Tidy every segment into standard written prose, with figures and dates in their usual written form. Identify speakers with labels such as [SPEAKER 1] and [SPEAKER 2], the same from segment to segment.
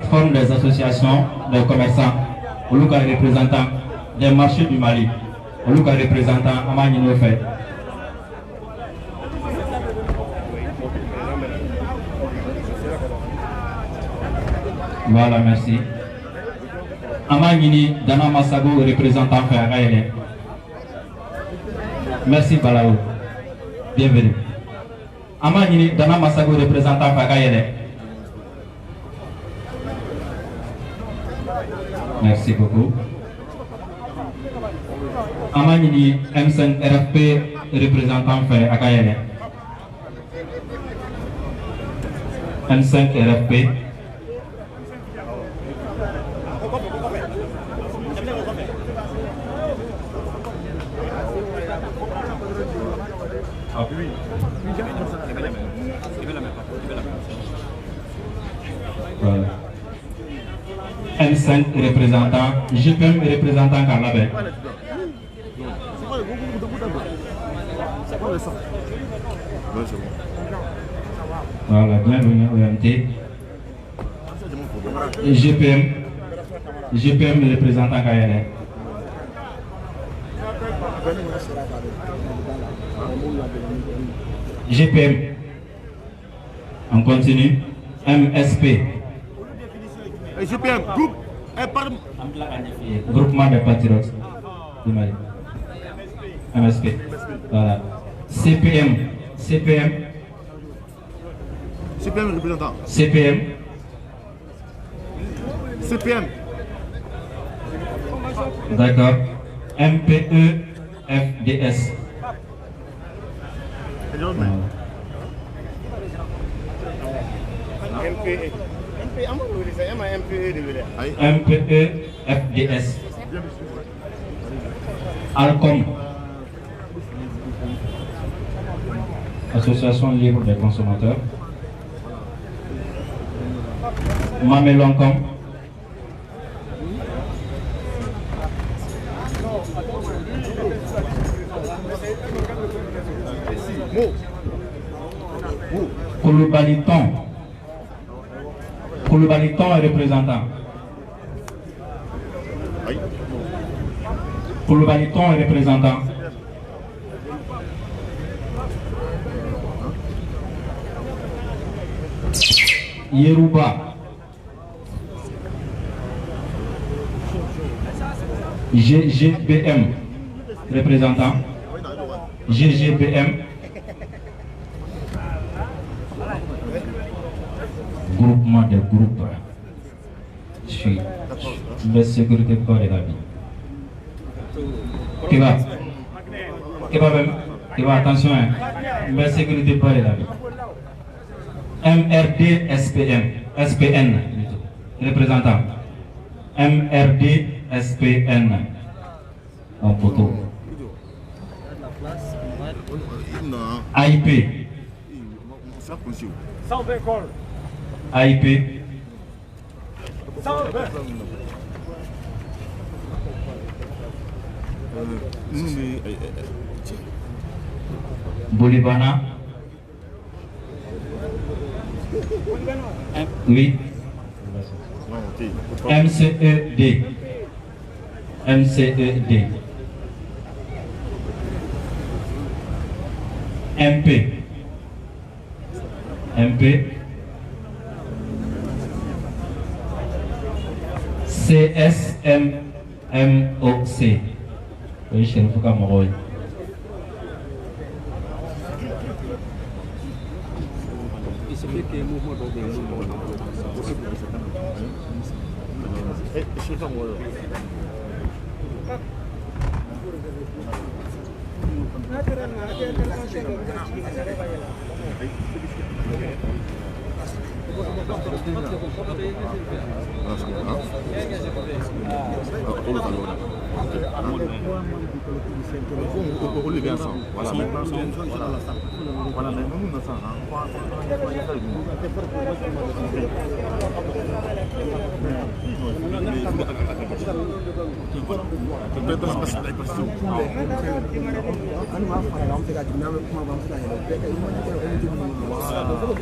[SPEAKER 1] Forum des associations des commerçants, Oluka représentant des marchés du Mali, Oluka représentant Amanino fait. Voilà, merci. Amanini Dana Massago, représentant fait. Merci Balao. Bienvenue. Amanini Dana Massago, représentant fait. Merci beaucoup. Amanini M5 RFP, représentant fait Akayene. M5 RFP. Voilà. M5 représentant, GPM représentant Carlabé. Voilà, bienvenue au MT. GPM représentant KLN. GPM. On continue. MSP.
[SPEAKER 2] GPM, groupe.
[SPEAKER 1] Groupement des patriotes du Mali. MSP. Voilà. CPM. CPM
[SPEAKER 2] représentant.
[SPEAKER 1] CPM. D'accord. MPE FDS. MPE FDS. Alcom. Association libre des consommateurs. Mameloncom. Koulubaliton est représentant. Koulubaliton est représentant. Yeruba. GGBM représentant. GGBM. Groupement de groupes. Je suis de sécurité corps et la vie. Qui va même? Qui va, attention, hein. De sécurité corps et la vie. MRD SPN représentant. MRD SPN en photo. AIP. AIP. Bolivana. Oui. MCED. MCED. MP. MP. CSMMOC. Oui, je ne sais pas mon rôle.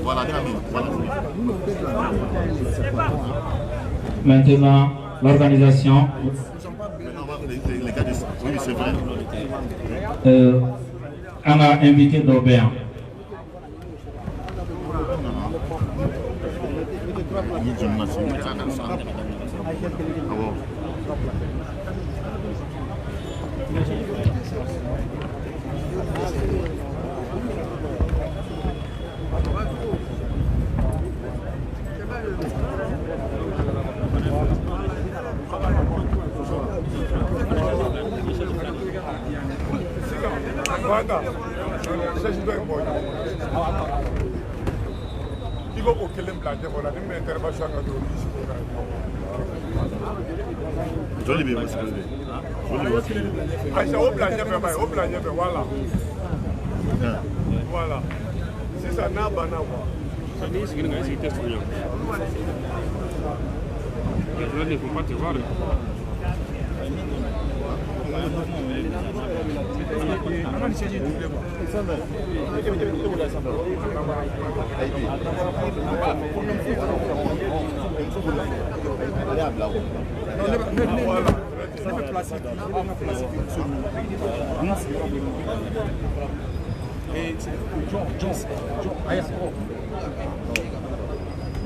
[SPEAKER 2] Voilà.
[SPEAKER 1] Maintenant, l'organisation.
[SPEAKER 2] Les gars du sang. Oui, c'est vrai.
[SPEAKER 1] On a invité d'Aubéen.
[SPEAKER 2] Joli bien, monsieur.
[SPEAKER 3] Voilà. C'est ça, n'a pas il faut pas te voir.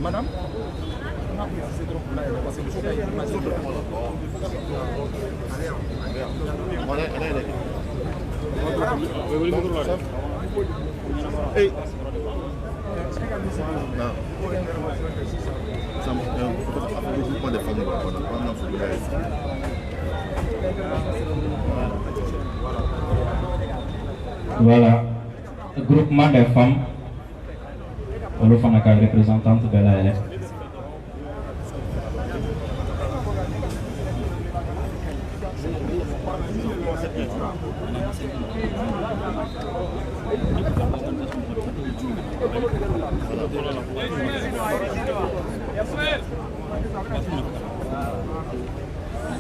[SPEAKER 4] Madame,
[SPEAKER 2] Hey.
[SPEAKER 1] Voilà, le groupement des femmes, on le fait avec la représentante de la LF.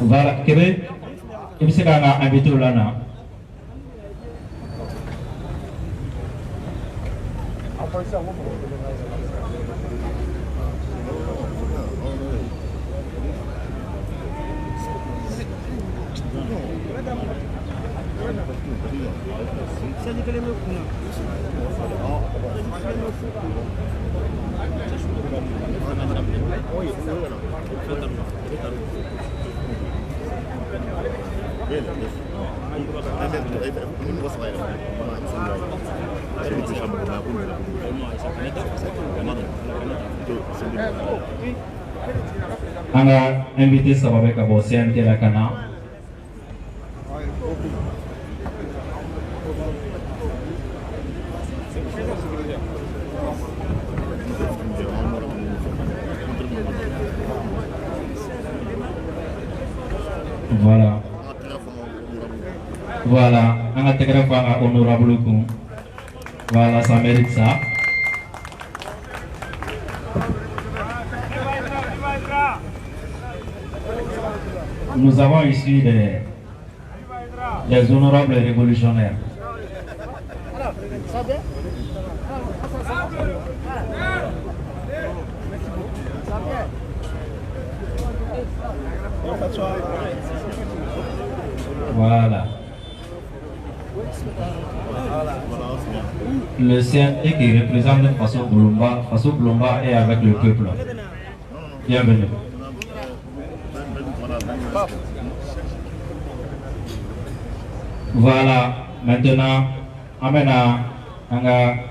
[SPEAKER 1] Voilà, Kébé, il me semble qu'on a invité Lana. On a invité Sababé Kabo, CNT Lakana. Voilà. Voilà, on a très honorable coup. Voilà, ça mérite ça. Nous avons ici des honorables révolutionnaires. Voilà. Le CNT qui représente Faso Blomba est avec le peuple. Bienvenue. Voilà, maintenant, amena anga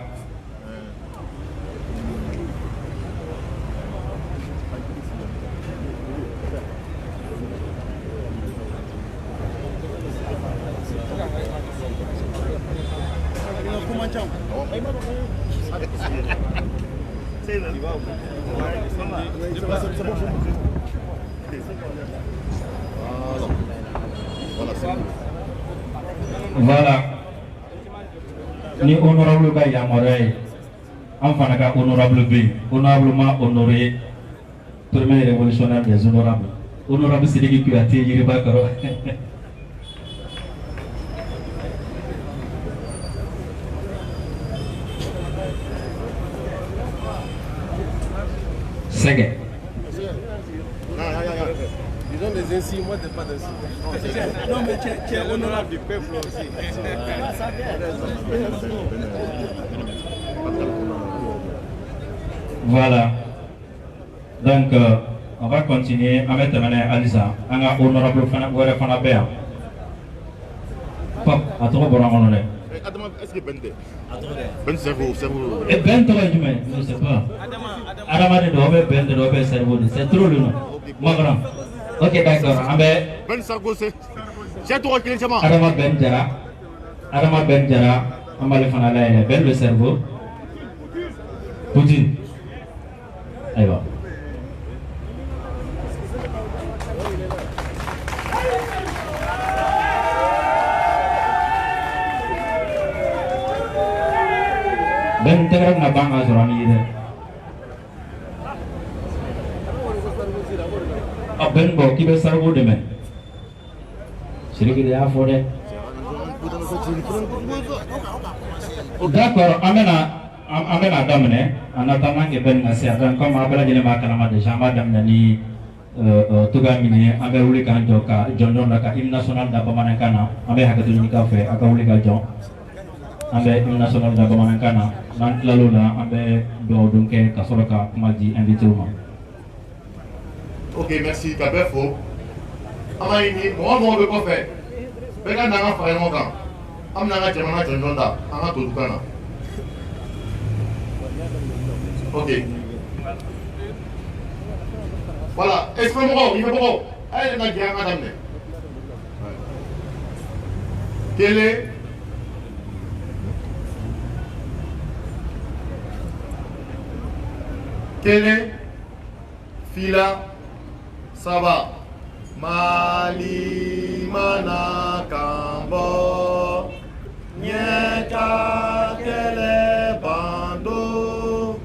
[SPEAKER 1] voilà. Ni honorable Ba Yamoray, enfin honorable B, honorablement honoré, premier révolutionnaire des honorables. Honorable Sédiki Kouyaté, Yiriba Karo. Sege.
[SPEAKER 3] Ils ont des insignes, moi je n'ai pas d'insignes. Non mais tu es honorable du peuple aussi.
[SPEAKER 1] Voilà. Donc, on va continuer à mettre Alisa. On a honorable Fanabéa. Pop, à trop bon en
[SPEAKER 2] Est-ce que Bende Ben cerveau.
[SPEAKER 1] Et Ben, je ne sais pas. Adama de Dobe, Ben de Dobe, cerveau. C'est trop le nom. Magra. Ok, d'accord.
[SPEAKER 2] Ben Sargo, c'est toi qui es le
[SPEAKER 1] Adama Ben Jara. Adama Ben Jara. Amale Fanala, Ben le cerveau. Poutine. Allez, va. Ben Tegram na banga zorani ide. Ben bo ki be sargo de men. Siriki de afore. D'accord, amena damne, anatama ke ben na serdan comme abela jele ma kalama de jama damna ni tuga mini ambe wuli kan joka jondon ka hymne national da Bamanankana ambe hakatu ni ka fe aka wuli ka jon ambe hymne national da Bamanankana nan lalula ambe do dunke ka soroka maji invité ma.
[SPEAKER 2] Ok, merci. Kabefo. Amaini, moi je peux faire. Bega nanga fa mo kan. Am nanga jamana jondonda, anga to dukana. Ok. Voilà, exprime-moi, il me faut. Allez, on a dit à madame. Télé. Télé. Fila. Ça va. Mali mana kambo. Nyeka kele bando.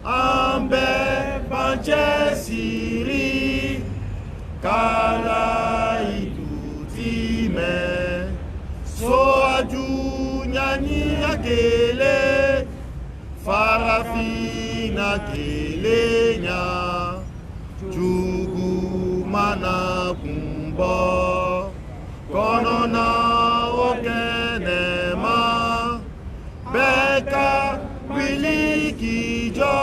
[SPEAKER 2] Ambe panche siri. Kala idutime. So aju nyani akele. Farafina kele nya. Jugu mana kumbo. Konona okenema. Beka wilikijo.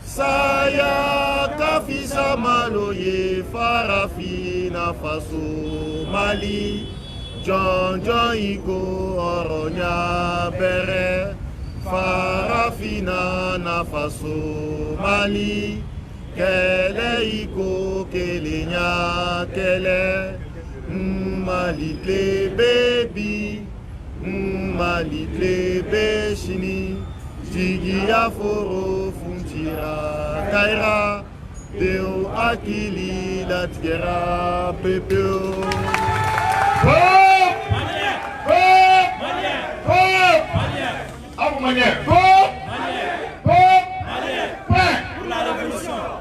[SPEAKER 2] Saya kafisa maloye farafina faso Mali. John Iko oronya bere. Farafina na faso Mali. Kele iko kele nya kele. Mali ple baby. Mali ple beshini. Jigi aforo funtira kaira. Deo akili latgera pepeo.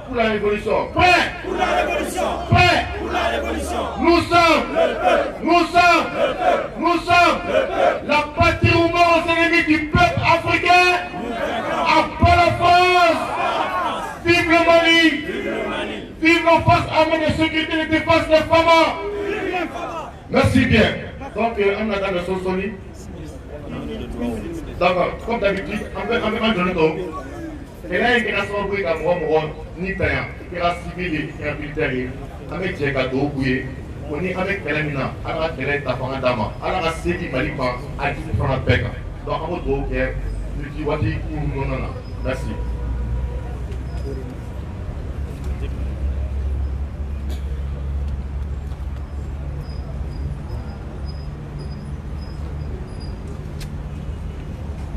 [SPEAKER 2] Pour la révolution. Prêt pour la révolution. Prêt pour la révolution. Nous sommes le peuple. Nous sommes le peuple. La patrie ou mort aux ennemis du peuple africain. À la France. Vive le Mali. Vive nos forces armées de sécurité et de défense des femmes. Merci bien. Donc, on attend le Sosoli. D'accord, comme d'habitude, on peut donner donc. Et là, il y a un peu de ni payant, il y a civil, il y a militaire, avec des gâteaux, on est avec Pélamina, à la télé, à la dama, à la série Malipan, à 10 francs de pèque. Donc, on va dire que nous disons non. Merci.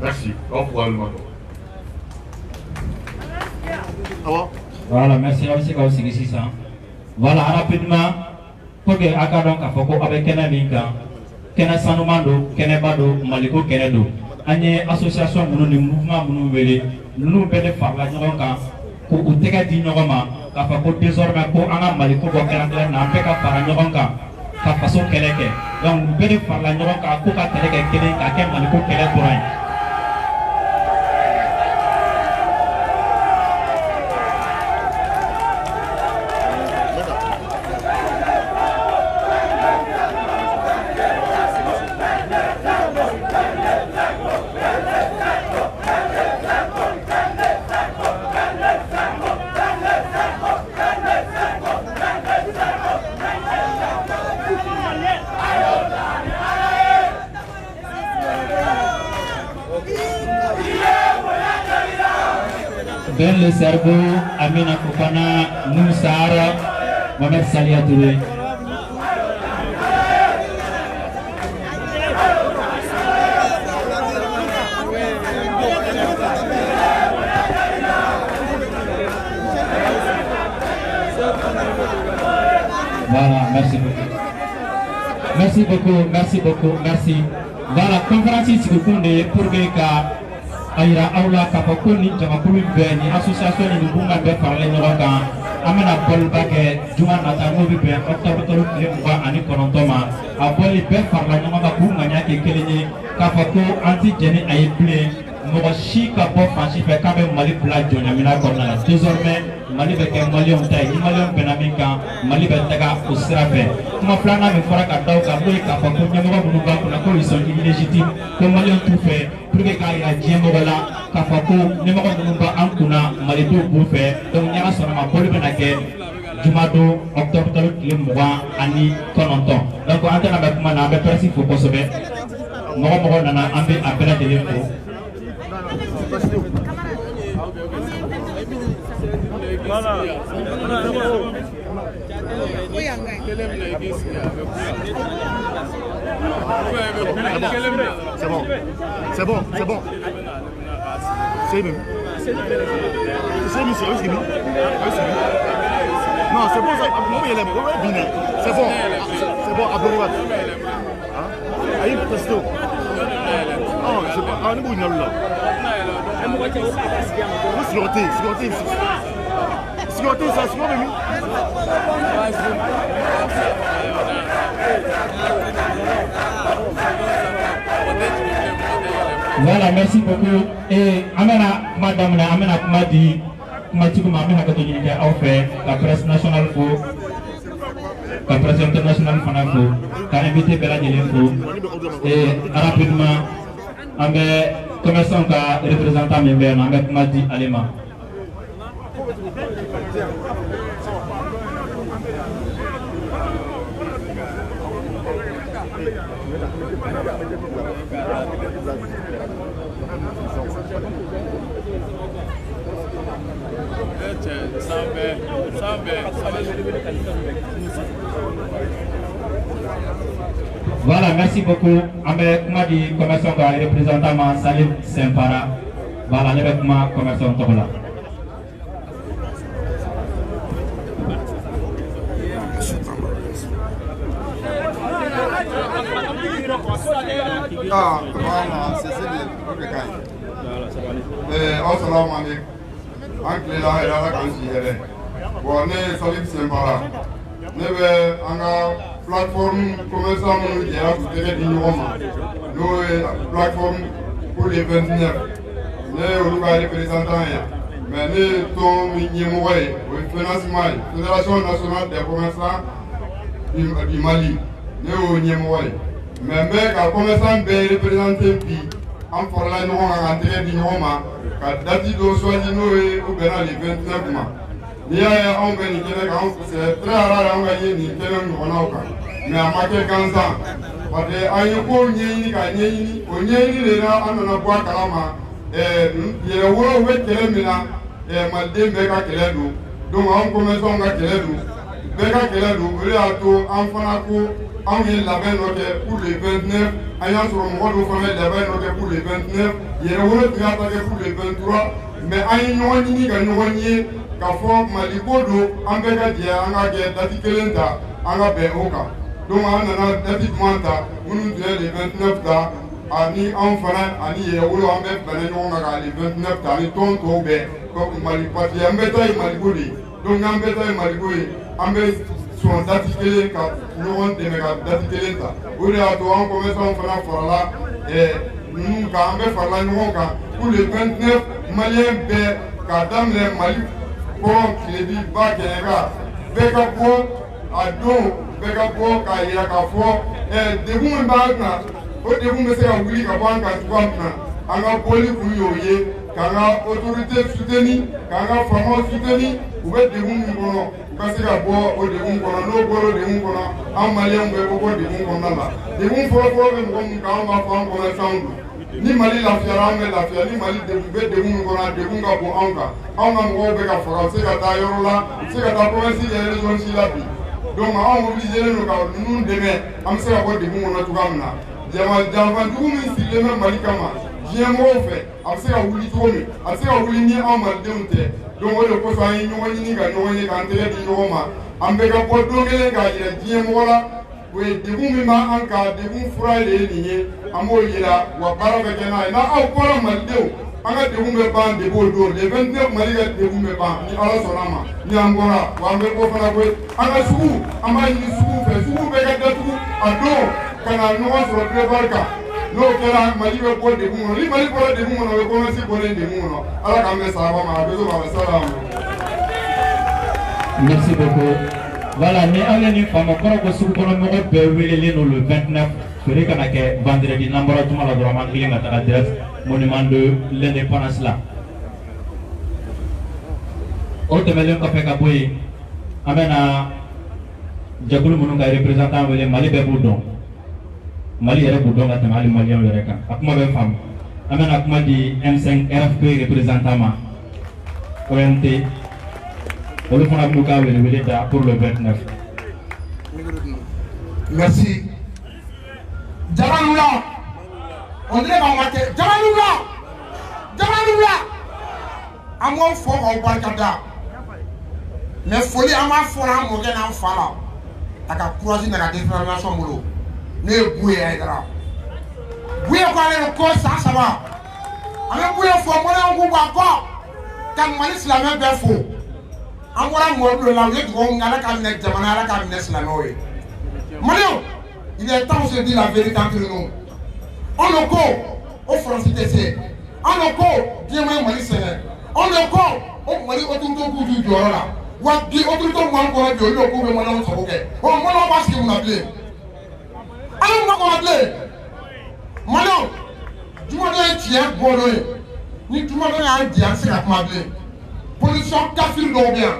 [SPEAKER 2] Merci. Au revoir le monde.
[SPEAKER 1] Voilà, merci à vous aussi. Voilà, rapidement, pour que Akadon Kafoko avec Kenaminga, Kena Sanomando, Kenebado, Maliko Kenedo, Agne association Mounou mouvement Mounouveli, nous venons par la Nyoka, pour Uteka Dinyoroma, Kafako désormais pour Anna Maliko Bokelandre, Nampeka par Nyoka, Kafaso Keleke. Donc, nous venons par la Nyoka, Kuka Teleke Kene, Kakem Maliko Keletourain. Ben le cerveau, Amina Fofana, Moussara, Mohamed Salia Touré. Voilà, merci beaucoup. Merci beaucoup, merci beaucoup, merci. Voilà, conférence ici pour que Aïra Aula Kapokoni, Jamakulu Beni, association de Bunga de Parler Noroka, Amena Paul Bague, Juman Natamo Bibe, Octobre Limba, Annie Konontoma, a Boli Ben Parla Noma Bunganya, Kelly, Kapoko, Anti-Jenny Aïblé, Morashi Kapo, Fanchi, Kabe Mali Black, Jonamina Cornala. Désormais, Mali Beke Malion Taï, Malion Benamika, Mali Betaga, Osrafe. Kuma Flana me fera Katao, Kaboy, Kapoko, Yamova Bunuba, Kunako, ils sont illégitimes, comme Malion tout fait. Pour que Kaya Djembola, Kafako, numéro Numba Ankuna, Malido Bouffé, donc Yara Sonama, Polibenake, Jumado, Octobre, Limboa, Ani, Kononton. Donc, on entend avec Mana, avec Percy pour consommer. Moro Nana, Ambe, appelle à l'info.
[SPEAKER 3] Voilà.
[SPEAKER 2] C'est bon. C'est bon, c'est bon. C'est même. C'est même, c'est bon. Non, c'est bon, c'est bon. C'est bon, Abdourouat. Aïe, testo. Non, je sais pas. Ah, nous, nous, là. Sécurité, ça se voit, même.
[SPEAKER 1] Voilà, merci beaucoup. Et Amena, madame, Amena Madi, Matikou Mamena Katolini a offert la presse nationale pour la presse internationale Fanafo, qui a invité Bella Djelinfo. Et rapidement, avec commerçant qui représentant Mbembe, avec Madi Alema. Voilà, merci beaucoup. Avec moi, du commerçant qui représentant Salim Sempara. Voilà, avec moi, commerçant Tobola.
[SPEAKER 4] Ah, voilà, c'est le cas. Assalamu alaikum. En là, il y a la bon, on est Salim Sempara. Nous avons une plateforme commerçante qui est nous plateforme pour les 29. Nous avons des représentants. Mais nous sommes au financement, Fédération nationale des commerçants du Mali. Nous sommes mais les commerçants sont représentés en parlant de l'entrée du Roma, quand date de choisir nous les 29 mois. Il y a un c'est très rare à gagner ni mais à marquer 15 ans. Parce que à une fois, il y a un bois calama, il y a un wall avec Kélémina, et Maldé Beka Kélédou. Donc, on commence à Kélédou. Beka Kélédou, il y a tout, en Fanako. On est là-bas pour les 29, ayant sur le mode où on est là-bas pour les 29, il y a un autre qui a attaqué pour les 23, mais ayant un unique à nous renier, qu'à fond, Malikodo, en Bégadia, en Agé, Datikelenta, en Abé Oka. Donc, on a Datit Manta, où nous disons les 29 tas, Ani Enfant, Ani Euro, en Bé, Balénon, les 29 tas, les tontos, comme Malipati, en Bétail Malikoudi. Donc, en Bétail Malikoudi, en Bé. Sont datés quand nous avons des datés là. Où les atomes commencent à faire là et nous quand on fait là nous pour les 29 Maliens quand dans les Mali pour les dit pas qu'il y a Beka pour à dos Beka pour qu'il y a qu'à fort et de vous maintenant au début mais c'est à oublier qu'à voir quand tu vas on a poli pour y quand on a autorité soutenue quand on a famille soutenue vous êtes de vous parce que au début en Malien on peut beaucoup de vous là. De vous pour quand on va faire un commerçant ni Mali lafiyara an bɛ lafiya ni Mali degun bɛ degun min kɔnɔ a degun ka bon anw kan anw ka mɔgɔw bɛ ka faga u tɛ se ka taa yɔrɔ la u tɛ se ka taa province yɛrɛ région si la bi donc anw obligé don ka ninnu dɛmɛ an bɛ se ka bɔ degun kɔnɔ cogoya min na janfanjugu min sigilen bɛ Mali kama diɲɛ mɔgɔw fɛ a bɛ se ka wuli cogo min a bɛ se ka wuli ni anw malidenw tɛ donc o de kosɔn an ye ɲɔgɔn ɲini ka ɲɔgɔn ye k'an tɛgɛ di ɲɔgɔn ma an bɛ ka bɔ don kelen k'a yira diɲɛ mɔgɔ la o ye degun min b'an kan degun fura de ye nin ye an b'o yira wa baara bɛ kɛ n'a ye n'aw bɔra malidenw an ka degun bɛ ban de b'o don le 29 Mali ka degun bɛ ban ni Ala sɔnna a ma ni an bɔra wa an bɛ bɔ fana koyi an ka sugu an b'a ɲini suguw fɛ suguw bɛ ka datugu a don ka na ɲɔgɔn sɔrɔ prévoir kan n'o kɛra Mali bɛ bɔ degun kɔnɔ ni Mali bɔra degun kɔnɔ o bɛ commencer bɔlen degun kɔnɔ Ala k'an bɛ sababa ma a bɛ so ka bɛ salamu.
[SPEAKER 1] Merci beaucoup. Voilà, mais on est femme encore que sous le mot le 29 ferait qu'on a que vendredi n'importe où la droite qui est à l'adresse monument de l'indépendance là. Autre melon café kaboué amena Jakulu Mununga représentant de Mali Boudon. Mali est Boudon à Mali Malien le Reka. Akuma belle femme. Amena Akuma di M5 RFP représentant ma OMT. Pour le 29.
[SPEAKER 2] Merci. Jamanoula. On dirait qu'on va te. Jamanoula. À moi, il faut qu'on parle comme ça. Mais folie, à ma foi, à mon gars, à Fala. À la courage de la détermination, boulot. Ne bouillez, Aïdara. Bouillez, quand le corps, ça va. Alors, bouillez, il faut qu'on ait un encore. Quand Mali, c'est la même info. Angora mobile la vie de la cabinet Jamana, la cabinet Slanoé. Mario, il est temps de se dire la vérité entre nous. On le go au Français TC. On le go, bien moins Mali Sénégal. On le go au Mali autour de vous du Dora. Ou à qui autour de moi qu'on a dit le coup de mon nom sur OK. On m'a pas ce qu'on a appelé. Alors on m'a appelé. Mario, tu m'as donné tiens bon ni tu m'as donné un diable c'est la m'appeler. Pollution kafir donc bien.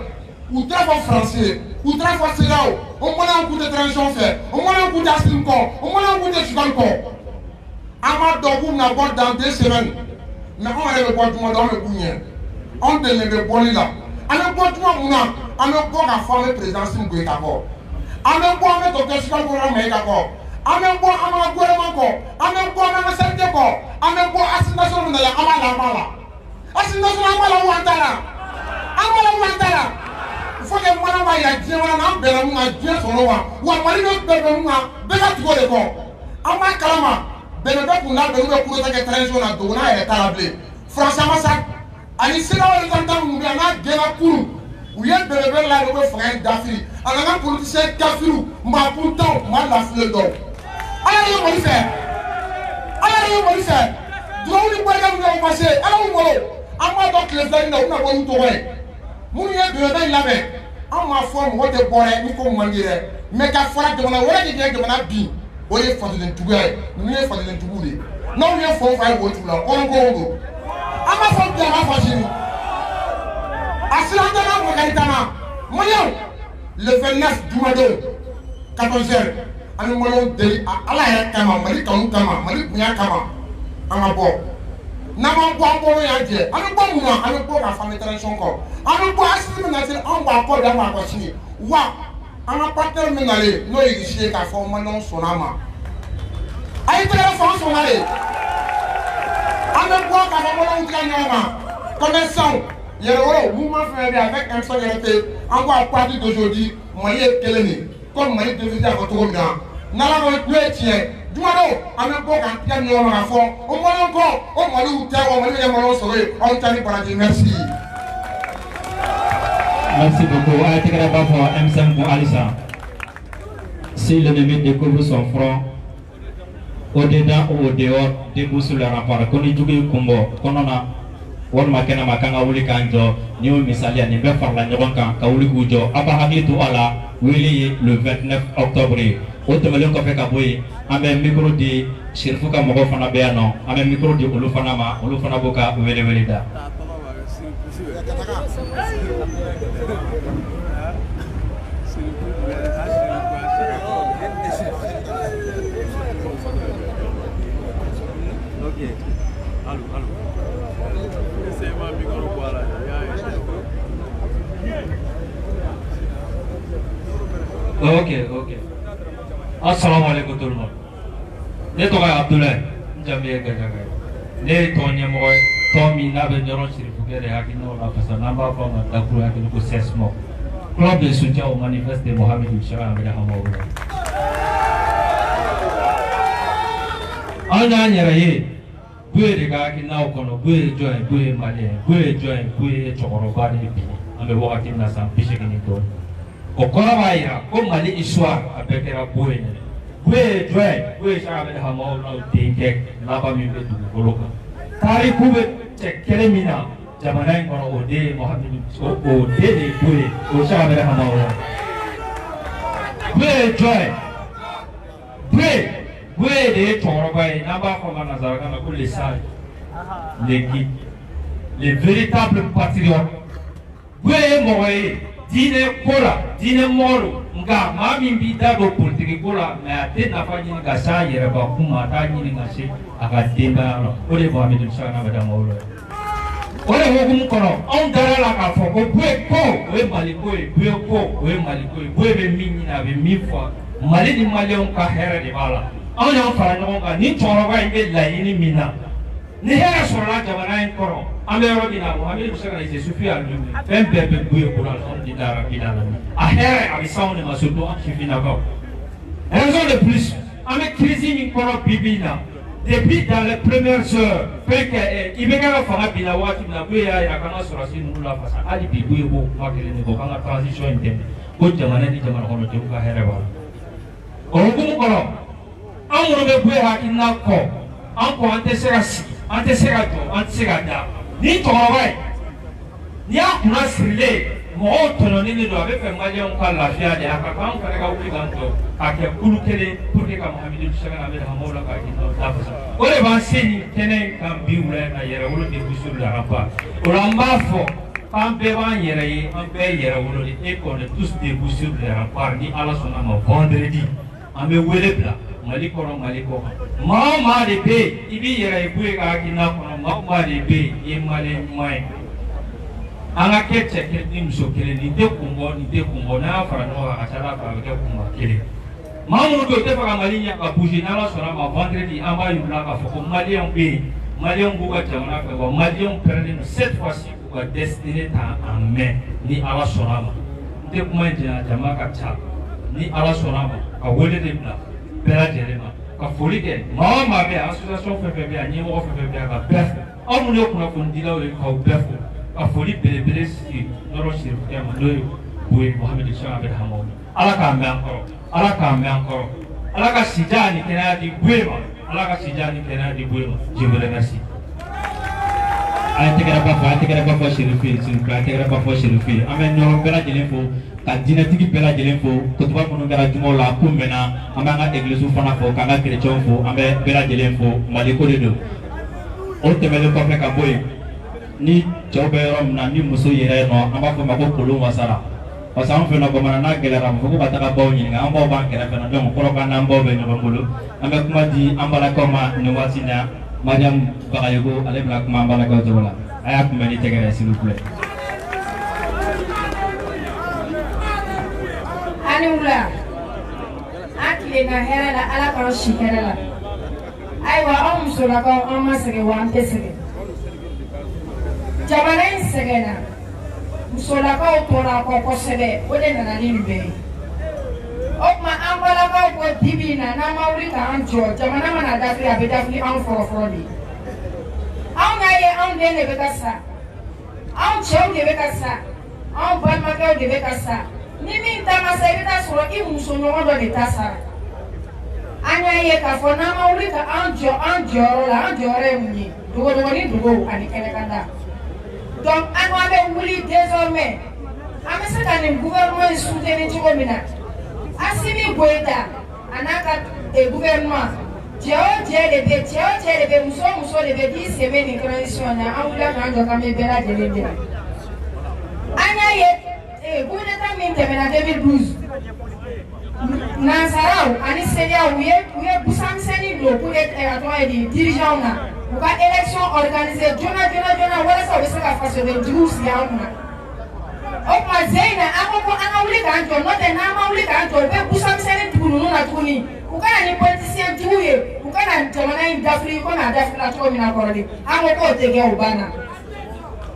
[SPEAKER 2] Ou très fort français, ou très fort CEDEAO. On m'a un coup de transition fait. On m'a un coup d'asile corps. On m'a un coup de chical corps. Amad Dogou n'a pas dans 2 semaines. Mais on va le boire tout le monde dans le bougnier. On donne le bon là. On ne boit tout le monde. On ne boit qu'à former président Simgoué d'accord. On ne boit avec docteur chical corps mais d'accord. On ne boit à ma gouvernement corps. On ne boit à ma santé corps. On ne boit à assignation de la Amala. Assignation de la Amala. Amala. Il faut que moi je aille dire on a besoin de dire son nom ou à Mali de besoin de tout le corps. Ama kalama benebe kuna besoin pour que transition na dona et tablé. Franchement ça ani sira wala tanta mu na gena kuru. Ou yel benebe la do frère d'Afrique. Ana politicien kafiru ma pourtant ma la fleur d'or. Ala yo mo faire. Drone ni boya mu passer. Ala mo mo. Ama donc les gens na ko to ouais. Mun ye bebe la be an ma fɔ mɔgɔ tɛ bɔrɛ ni ko man di dɛ mais ka fara jamana wɛrɛ de kɛ jamana bin o ye fasoden tuguya ye ninnu ye fasoden tugu de n'aw ye fɛn o fɛn ye o tugu la kɔnɔkɔnɔ don an b'a fɔ bi an b'a fɔ sini a sira tana mɔgɔli tana mɔnyɛw le 29 jumadon 14 heures an bɛ mɔnyɛw deli ala yɛrɛ kama mali kanu kama mali bonya kama an ka bɔ. N'an bɔ an bolo y'an jɛ an bɛ bɔ mun na an bɛ bɔ ka famille transition kɔ an bɛ bɔ asile min na se an b'a kɔ da ma kɔ sini wa an ka partenaire min nalen n'o ye Irisi ye k'a fɔ Maliɲɛnw sɔnna a ma a ye tɛgɛrɛ fɔ an sɔnna de an bɛ bɔ k'a fɔ Maliɲɛnw tigɛ ɲɔgɔn ma commerçants yɛrɛwolo mouvement fɛn fɛn avec un seul yɛrɛ an ko à partir d'aujourd'hui Mali ye kelen de comme Mali devise a fɔ cogo min na n'Ala n'o ye tiɲɛ. Dumado, an bɛ bɔ k'an tigɛ ɲɔgɔn ma k'a fɔ o Maliɲɛnw kɔ o Maliw tɛ o Mali ye Maliɲɛnw sɔrɔ yen anw ta ni baraji merci.
[SPEAKER 1] Merci beaucoup. A été grave pour M5 pour Alissa. Si l'ennemi découvre son front, au-dedans ou au-dehors, debout sur le rempart, qu'on y joue combo, qu'on en a, on m'a qu'un makanga ou les kanjo, ni au misalia, ni bien par la nyonka, kaouli kujo, apahaki to ala, Willy le 29 octobre. Autre million café kaboué, un même micro de Shirfuka Mogofana Béano, un même micro de Olufanama, Olufanaboka, Veleda.
[SPEAKER 3] Okay.
[SPEAKER 1] Ok. Assalamu alaikum tout le monde. Ne tɔgɔ ye Abdoulaye n jamu ye Gajaga ye. Ne ye tɔn ɲɛmɔgɔ ye tɔn min n'a bɛ ɲɔrɔ sirifukɛ de hakilinaw la parce que n'an b'a fɔ a ma dakuru hakili ko CESMO. Club de soutien au manifeste de Mohamed Cheikh Ahmed Hamaoui. An y'an yɛrɛ ye Buye de ka hakilinaw kɔnɔ Buye ye jɔn ye Buye ye maliyɛn Buye ye jɔn ye Buye ye cɛkɔrɔba de ye bi an bɛ wagati min na san 80 ni dɔɔnin. O kɔrɔ b'a yira ko Mali histoire a bɛɛ kɛra Buye ye. Buye ye jɔn ye Buye ye Cheikh Ahmed Hamaoui denkɛ laban min bɛ dugukolo kan. Tariku bɛ cɛ kelen min na jamana in kɔnɔ o de ye Mohamed o de ye Buye o Cheikh Ahmed Hamaoui. Buye ye jɔn ye Buye de ye cɛkɔrɔba ye n'an b'a fɔ ma nanzarakan na ko les sages les guides les véritables patriotes. Buye ye mɔgɔ ye diinɛ ko la diinɛ mɔgɔ don nka maa min b'i da don politiki ko la mɛ a tɛ nafa ɲini ka se a yɛrɛbakun ma a t'a ɲini ka se a ka denbaya la o de ye Mohamed Cheikh Ahmed Hamaoui ye. O de hukumu kɔnɔ anw dara la k'a fɔ ko Buye ko o ye Mali ko ye Buye ko o ye Mali ko ye Buye bɛ min ɲini a bɛ min fɔ Mali ni maliyɛnw ka hɛrɛ de b'a la. Anw y'an fara ɲɔgɔn kan ni cɛkɔrɔba in bɛ laɲini min na ni hɛrɛ sɔrɔla jamana in kɔrɔ an bɛ yɔrɔ min na Mohamed Cheikh Ahmed il suffit à lui fɛn bɛɛ bɛ Buye ko la alhamdulilayi rabbil alamin a hɛrɛ a bɛ s'anw de ma surtout an sifinnakaw. Raison de plus an bɛ crise min kɔnɔ bi bi in na depuis dans les premières heures fɛn kɛ IBK ka fanga binna waati min na Buye y'a yira k'an ka sɔrɔdasi ninnu lafasa hali bi Buye b'o kuma kelen de fɔ k'an ka transition in dɛmɛ ko jamana ni jamana kɔnɔdenw ka hɛrɛ b'a la. O hukumu kɔnɔ an minnu bɛ Buye hakilina kɔ an ko an tɛ se ka sigi an tɛ se ka jɔ an tɛ se ka da ni cɛkɔrɔba ye n'i y'a kunna sirilen mɔgɔw tɔɲɔnen de don a bɛ fɛ maliyɛnw ka lafiya de a ka kan an fana ka wuli k'an jɔ k'a kɛ kulu kelen pour que ka Mohamed Cheikh Ahmed Hamaoui la ka hakilinaw lafasa o de b'an se nin kɛnɛ in kan bi wula in na yɛrɛwolo défi sur le rempart o la an b'a fɔ an bɛɛ b'an yɛrɛ ye an bɛɛ ye yɛrɛwolo de et qu'on est tous debout sur le rempart ni Ala sɔnna ma vendredi an bɛ wele bila Mali kɔnɔ Mali kɔ kan maa o maa de bɛ yen i b'i yɛrɛ ye Buye ka hakilina kɔnɔ maa o maa de bɛ yen i ye maliyɛn ɲuman ye an ka kɛ cɛ kelen ni muso kelen nin tɛ kun bɔ nin tɛ kun bɔ n'a y'a fara ɲɔgɔn kan a ka ca Ala fɛ a bɛ kɛ kunba kelen maa minnu bɛ yen u tɛ fɛ ka Mali ɲɛ ka bouger n'Ala sɔnna ma vendredi an b'a yir'u la k'a fɔ ko maliyɛnw bɛ yen maliyɛnw b'u ka jamana fɛ wa maliyɛnw pɛrɛnnen don cette fois-ci k'u ka destinée ta en main ni Ala sɔnna ma n tɛ kuma in janya jama ka ca ni Ala sɔnna ma ka wele de bila bɛɛ lajɛlen ma ka foli kɛ maa o maa bɛ yan association fɛn fɛn bɛ yan ɲɛmɔgɔ fɛn fɛn bɛ yan ka bɛɛ fo aw minnu ye kunnafonidilaw ye k'aw bɛɛ fo ka foli belebele sigi nɔrɔ sirifukɛ ma n'o ye Buye Mohamed Cheikh Ahmed Hamaoui Ala k'a mɛn an kɔrɔ Ala k'a mɛn an kɔrɔ Ala ka sijan ni kɛnɛya di Buye ma Ala ka sijan ni kɛnɛya di Buye ma je vous remercie. A ye tɛgɛrɛ ba fɔ Serife s'il vous plaît a ye tɛgɛrɛ ba fɔ Serife an bɛ ɲɔgɔn bɛɛ lajɛlen fo ka diinɛtigi bɛɛ lajɛlen fo kotoba minnu kɛra jumaw la ko mɛnna an b'an ka église fana fo k'an ka chrétiens fo an bɛ bɛɛ lajɛlen fo Mali ko de don o tɛmɛnen kɔfɛ ka bɔ yen ni cɛw bɛ yɔrɔ min na ni muso yɛrɛ ye nɔ an b'a fɔ ma ko kolon wasara parce que an fɛ yen bamanan n'a gɛlɛyara a fɔ ko ka taga baw ɲininka an baw b'an kɛrɛfɛ na donc kɔrɔ k'an n'an baw bɛ ɲɔgɔn bolo an bɛ kuma di an balakaw ma nin waati in na Mariam Bagayoko ale bɛna kuma an balakaw tɔgɔ la a y'a kunbɛn ni tɛgɛrɛ s'il vous plaît.
[SPEAKER 5] Ani wula an tilenna hɛrɛ la Ala k'an si hɛrɛ la ayiwa anw musolakaw an ma sɛgɛn wa an tɛ sɛgɛn jamana in sɛgɛnna musolakaw tora a kɔ kosɛbɛ o de nana ni nin bɛɛ ye o tuma an balakaw ko bi bi in na n'an ma wuli k'an jɔ jamana mana dafiri a bɛ dafiri anw fɔlɔfɔlɔ de ye anw y'a ye anw den de bɛ ka sa anw cɛw de bɛ ka sa anw balimakɛw de bɛ ka sa ni min ta ma sa i bɛ taa sɔrɔ i musoɲɔgɔn dɔ de ta sara an y'a ye k'a fɔ n'an ma wuli ka an jɔ an jɔyɔrɔ la an jɔyɔrɔ ye mun ye dogodogo ni dogo ani kɛnɛkanda donc an ko an bɛ wuli désormais an bɛ se ka nin gouvernement in soutenir cogo min na Assimi Goïta a n'a ka gouvernement cɛ o cɛ de bɛ muso o muso de bɛ k'i sɛbɛn nin transition na an wulila k'an jɔ k'an bɛ bɛɛ lajɛlen dɛmɛ an y'a ye coup d'état min tɛmɛna 2012 nansaraw ani seliyaw u ye busamisɛnnin don coup d'état tɔgɔ ye di dirigeants na u ka élection organisée joona walasa u bɛ se ka fasodenjuguw sigi an kunna o tuma Zeyina an ko an ka wuli k'an jɔ n'o tɛ n'an ma wuli k'an jɔ u bɛ tuguni u kana ni politicien jugu ye u kana jamana in dafiri komi a dafirila cogo min na kɔrɔlen an ko k'o tɛ kɛ o banna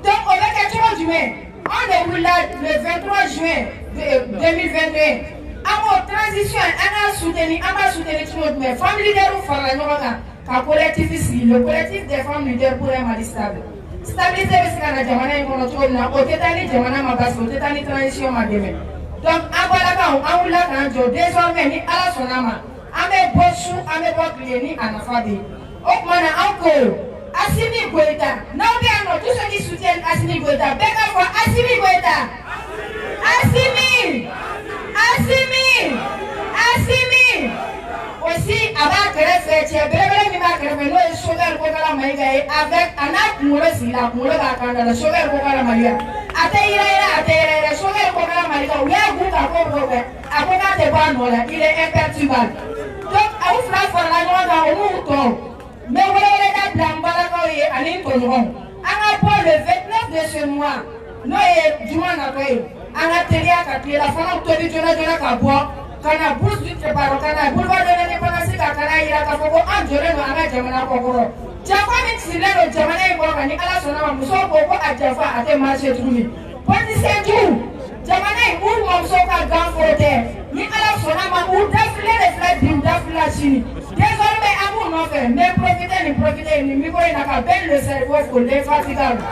[SPEAKER 5] donc o bɛ kɛ cogo jumɛn an de wulila le 23 juin 2021 an k'o transition an k'a soutenir an b'a soutenir cogo jumɛn femme leader farala ɲɔgɔn kan ka collectif sigi le collectif des femmes leaders pour un Mali stable stabilité bɛ se ka na jamana in kɔnɔ cogo min na o tɛ taa ni jamana ma basi o tɛ taa ni transition ma dɛmɛ donc an bɔlakaw an wulila k'an jɔ désormais ni ala sɔnna ma an bɛ bɔ su an bɛ bɔ tile ni a nafa de ye o tuma na an ko Assimi Goïta n'aw bɛ yan nɔ tous ceux qui soutiennent Assimi Goïta bɛɛ ka fɔ Assimi Goïta Assimi Assimi Assimi aussi a b'a kɛrɛfɛ cɛ belebele min b'a kɛrɛfɛ n'o ye Choguel Kokala Mayiga ye avec a n'a kunkolo sigila a kunkolo b'a kan da la Choguel Kokala Mayiga a tɛ yirayira a tɛ yɛrɛyɛrɛ Choguel Kokala Mayiga u y'a gun ka ko bɔ bɛɛ a ko k'a tɛ bɔ a nɔ la il est imperturbable donc aw fila farala ɲɔgɔn kan o m'u tɔɔrɔ n bɛ weleweleda bila n balakaw ye ani n tɔɲɔgɔnw an ka bɔ le 29 de ce mois n'o ye juma natɔ ye an ka teliya ka tilelafanaw tobi joona joona ka bɔ kana bourse du tréparo kana boulevard de l'indépendance ka kana yira k'a fɔ ko an jɔlen don an ka jamana kɔkɔrɔ janfa min sirilen don jamana in kɔrɔ kan ni ala sɔnna ma musow ko ko a janfa a tɛ marché tuguni politicien jugu jamana in u mɔmusow ka gan foro tɛ ni ala sɔnna ma u dafilen de filɛ bi u dafilila sini désormais an b'u nɔfɛ n bɛ profiter ni micro in na ka bɛn le cerveau fo l'infatigable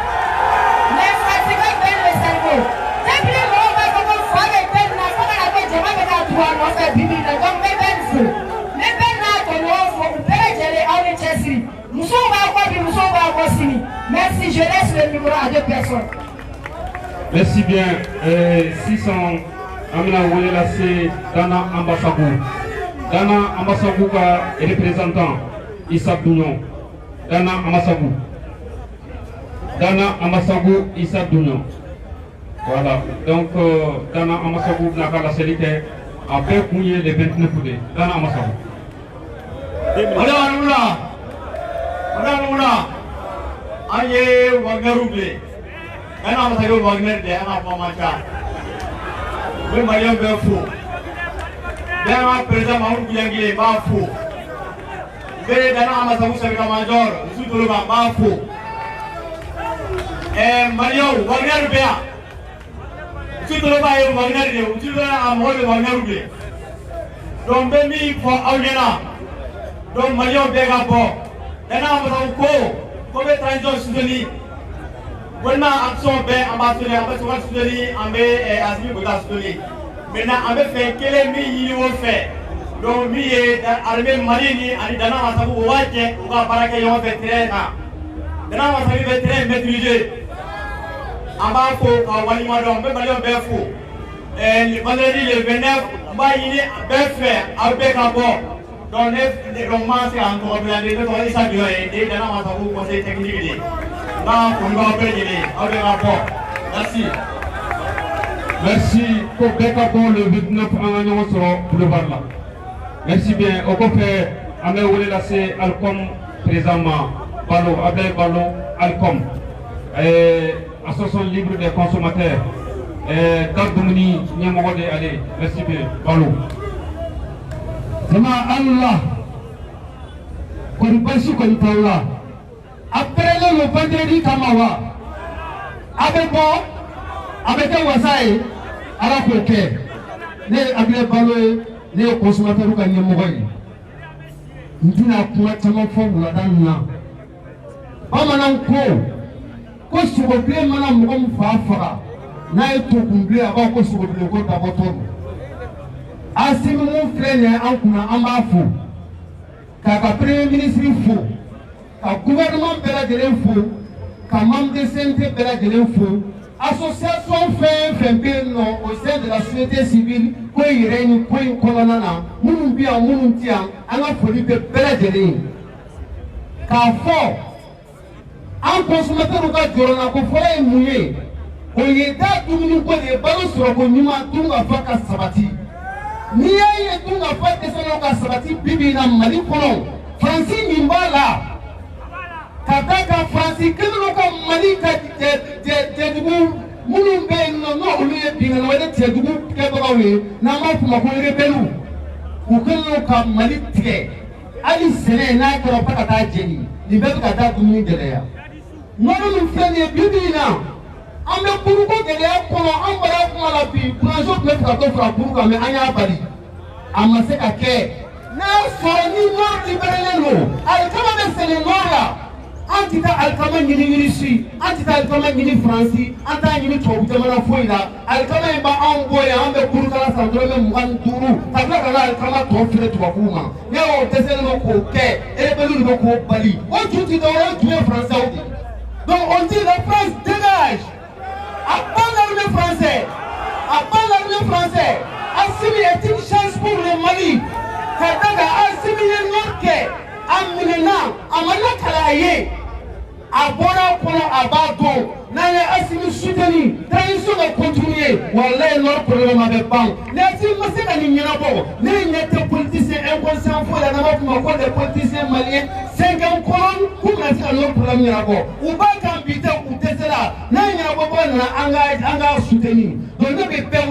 [SPEAKER 5] bɛn le cerveau depuis mɔgɔw b'a fɔ ko fa bɛ bɛn na fo kana kɛ jama bɛ ka tugu a nɔfɛ bibi la donc n bɛ bɛn fo n bɛ bɛn n'a tɔɲɔgɔnw fo u bɛɛ lajɛlen aw ni cɛsiri musow b'a kɔ bi musow b'a kɔ sini merci je laisse le micro à deux personnes.
[SPEAKER 6] Merci bien. 600 Amina Woulela c'est Dana Ambassadou. Dana Ambassadou ka représentant Issa Dounion. Dana Ambassadou. Dana Ambassadou Issa Dounion. Voilà. Donc Dana Ambassadou n'a pas la célité à faire couiller les 29 poudés. Dana Ambassadou.
[SPEAKER 1] Madame Mouna, aïe Wagneroublé. Dana Ambassadou Wagner de Anna Pamaka. Le Malien est fou. Dana président Mahmoud Bouyanguile est fou. Dana Ambassadou Sabika Major, Soutoulouba, est fou. Mario Wagner Béa. Soutoulouba est Wagner, Soutoulouba a mort de Wagner. Donc, Bémi pour Augena. Donc, Mario Béga pour. Dana Ambassadou Ko, comme transition soutenue. Maintenant, action bien ambassadeur, ambassadeur soutenu, Assimi Goïta soutenu. Maintenant, on va faire quel est le mieux fait. Donc, l'armée marine, Dana Ambassadou Ouaké, on va parler qu'il y a fait très bien. Dana Ambassadou fait très maîtrisé. On va faire Walima, on va aller au Béfou. Le vendredi, le 29, on va y aller à Béfé, à Bécabo. Donc, les romans, c'est encore bien, les autres, ils savent bien, Dana Ambassadou, conseil technique. Merci.
[SPEAKER 6] Merci pour Bécabo le 29 en sur boulevard là. Merci bien. Au côté, Amé Woulela c'est Alcom présentement. Balo, Abel Balo, Alcom. Association libre des consommateurs. Gardoumini, Niamogode, allez. Merci bien. Balo.
[SPEAKER 7] Sama Allah. Koribashi Koritaula. Après le vendredi Kamawa, avec moi, avec un wasaï, à la coquette, les ablés baloués, les consommateurs qui ont mouru. Nous n'avons pas de temps pour la dame. Pas maintenant, quoi, si vous plaît, madame, on va faire. N'a été comblé avant que ce soit le code à votre. À ce moment, frère, on m'a fou. Car le premier ministre fou. Ka gouvernement bɛɛ lajɛlen fo ka membre de CNT bɛɛ lajɛlen fo association fɛn bɛ yen nɔ au sein de la société civile ko yɛrɛ ni ko in kɔnɔna na minnu bɛ yan minnu tɛ yan an ka foli bɛ bɛɛ lajɛlen ye k'a fɔ an consommateurs ka jɔrɔna ko fɔlɔ ye mun ye o ye da dumuni ko de ye balo sɔrɔ ko ɲuman dun ka fa ka sabati n'i y'a ye dun ka fa dɛsɛlen ka sabati bi bi in na Mali kɔnɔ Faransi min b'a la. Kataka Fransi kilo ka Mali ka jɛdugu minnu bɛ yen nɔ n'olu ye binkani wale cɛdugu kɛbagaw ye n'an b'a f'u ma ko rebelle u kɛlen ka Mali tigɛ hali sɛnɛ n'a kɛra fo ka taa jeni nin bɛɛ bɛ ka taa dumuni gɛlɛya nɔnɔ min filɛ nin ye bi bi in na an bɛ buruko gɛlɛya kɔnɔ an bɔra kuma la bi buranzo tun bɛ fɛ ka dɔ fara buru kan mɛ an y'a bali a ma se ka kɛ n'a sɔrɔ ni nɔrɔ libéralen don alikama bɛ sɛnɛ nɔrɔ la an ti taa alikama ɲini Irisi an ti taa alikama ɲini Faransi an t'a ɲini tubabu jamana foyi la alikama in b'anw bɔ yan an bɛ burukala san dɔrɔmɛ 25 ka tila ka na alikama tɔ feere tubabuw ma ne y'o dɛsɛlen don k'o kɛ rebelle de bɛ k'o bali o tun ti dɔwɛrɛ o tun ye Français de donc on dit la France dégage à part l'armée française Assimi est une chance pour le Mali Kadaga Assimi est norqué Aminena Amana Kalaye Abora Kono Abado Nane Assimi soutenu Transition va continuer Wallahi leur problème avec Bang Nasi Maseka Ninyanabo N'est n'était politicien inconscient pour la nama pour ma des politiciens maliens 50 colonnes pour nasi à leur problème Nyanabo Ou pas qu'ambité ou Tessela N'a Nyanabo Anga soutenu Donc ne peut pas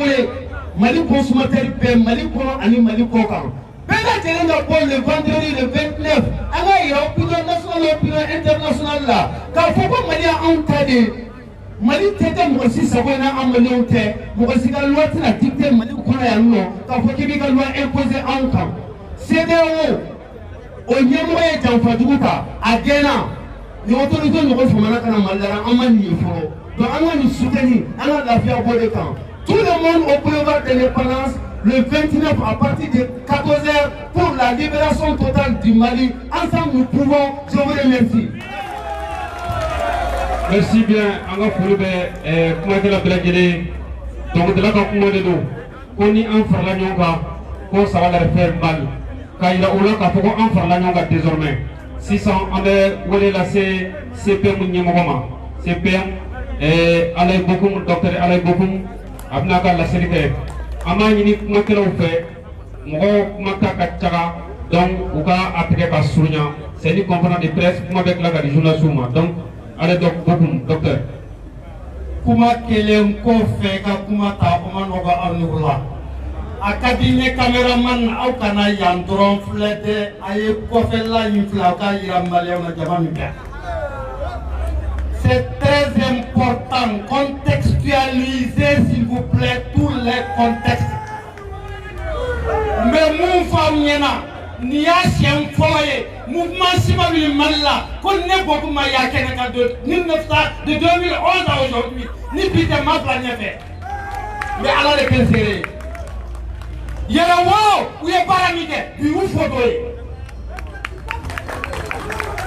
[SPEAKER 7] Mali consommateur paie Mali kono ani Mali kokan. Bela jelen ka bon le vendredi le 29. Anga ira opinion nationale opinion internationale la. Ka foko Mali an tade. Mali tete mo si sabona an Mali on te. Mo si ka loi tina dicter Mali kono ya no. Ka foko bi ka loi imposer en camp. CDO o nyemo e janfa duguta agena. Ni autorité no ko fomana kana Mali an man ni foro. Donc an ni soutenir an la fia bo de camp. Tout le monde au boulevard de l'indépendance le 29 à partir de 14h pour la libération totale du Mali. Ensemble nous pouvons. Je vous remercie.
[SPEAKER 6] Merci bien. Anga Foulbe, comment est la blague? Donc de là qu'on comment de nous, qu'on y en fera la nyonga, qu'on ça va leur faire mal. Car il a oula qu'à faut qu'on en fera la nyonga désormais. 600 en est où est la CP Mouniemogoma, CP Alain Bokoum, docteur Alain Bokoum. Abnaka la série ama ñini kuma kelaw fe mogo kuma ka kacaga donc u ka appliquer ka surunya c'est une conférence de presse kuma be kila ka di journal suma donc ale donc bokum docteur
[SPEAKER 7] kuma kelen ko fe ka kuma ta kuma noga arnula akadine cameraman aw kana yan dron flede ay ko fe la yifla ka yira malewna jamami be. C'est très important, contextualiser s'il vous plaît tous les contextes. Mais mon femme ni a chien foyer, mouvement Simabili Malla, qu'on n'est beaucoup maya de 2011 à aujourd'hui, ni Peter Mapla n'a fait. Mais alors les pensées. Il y a un wow, où il y a paramité, puis où faut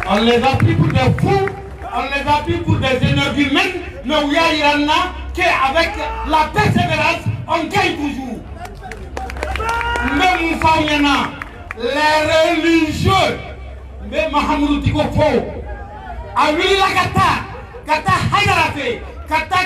[SPEAKER 7] on les a pris pour des fous. On les a pris pour des énergumènes, mais où il y en a qu'avec la persévérance, on gagne toujours. Même les religieux, mais Mahamoudou Tikofo, a vu la Kata Haïdarafe, Kata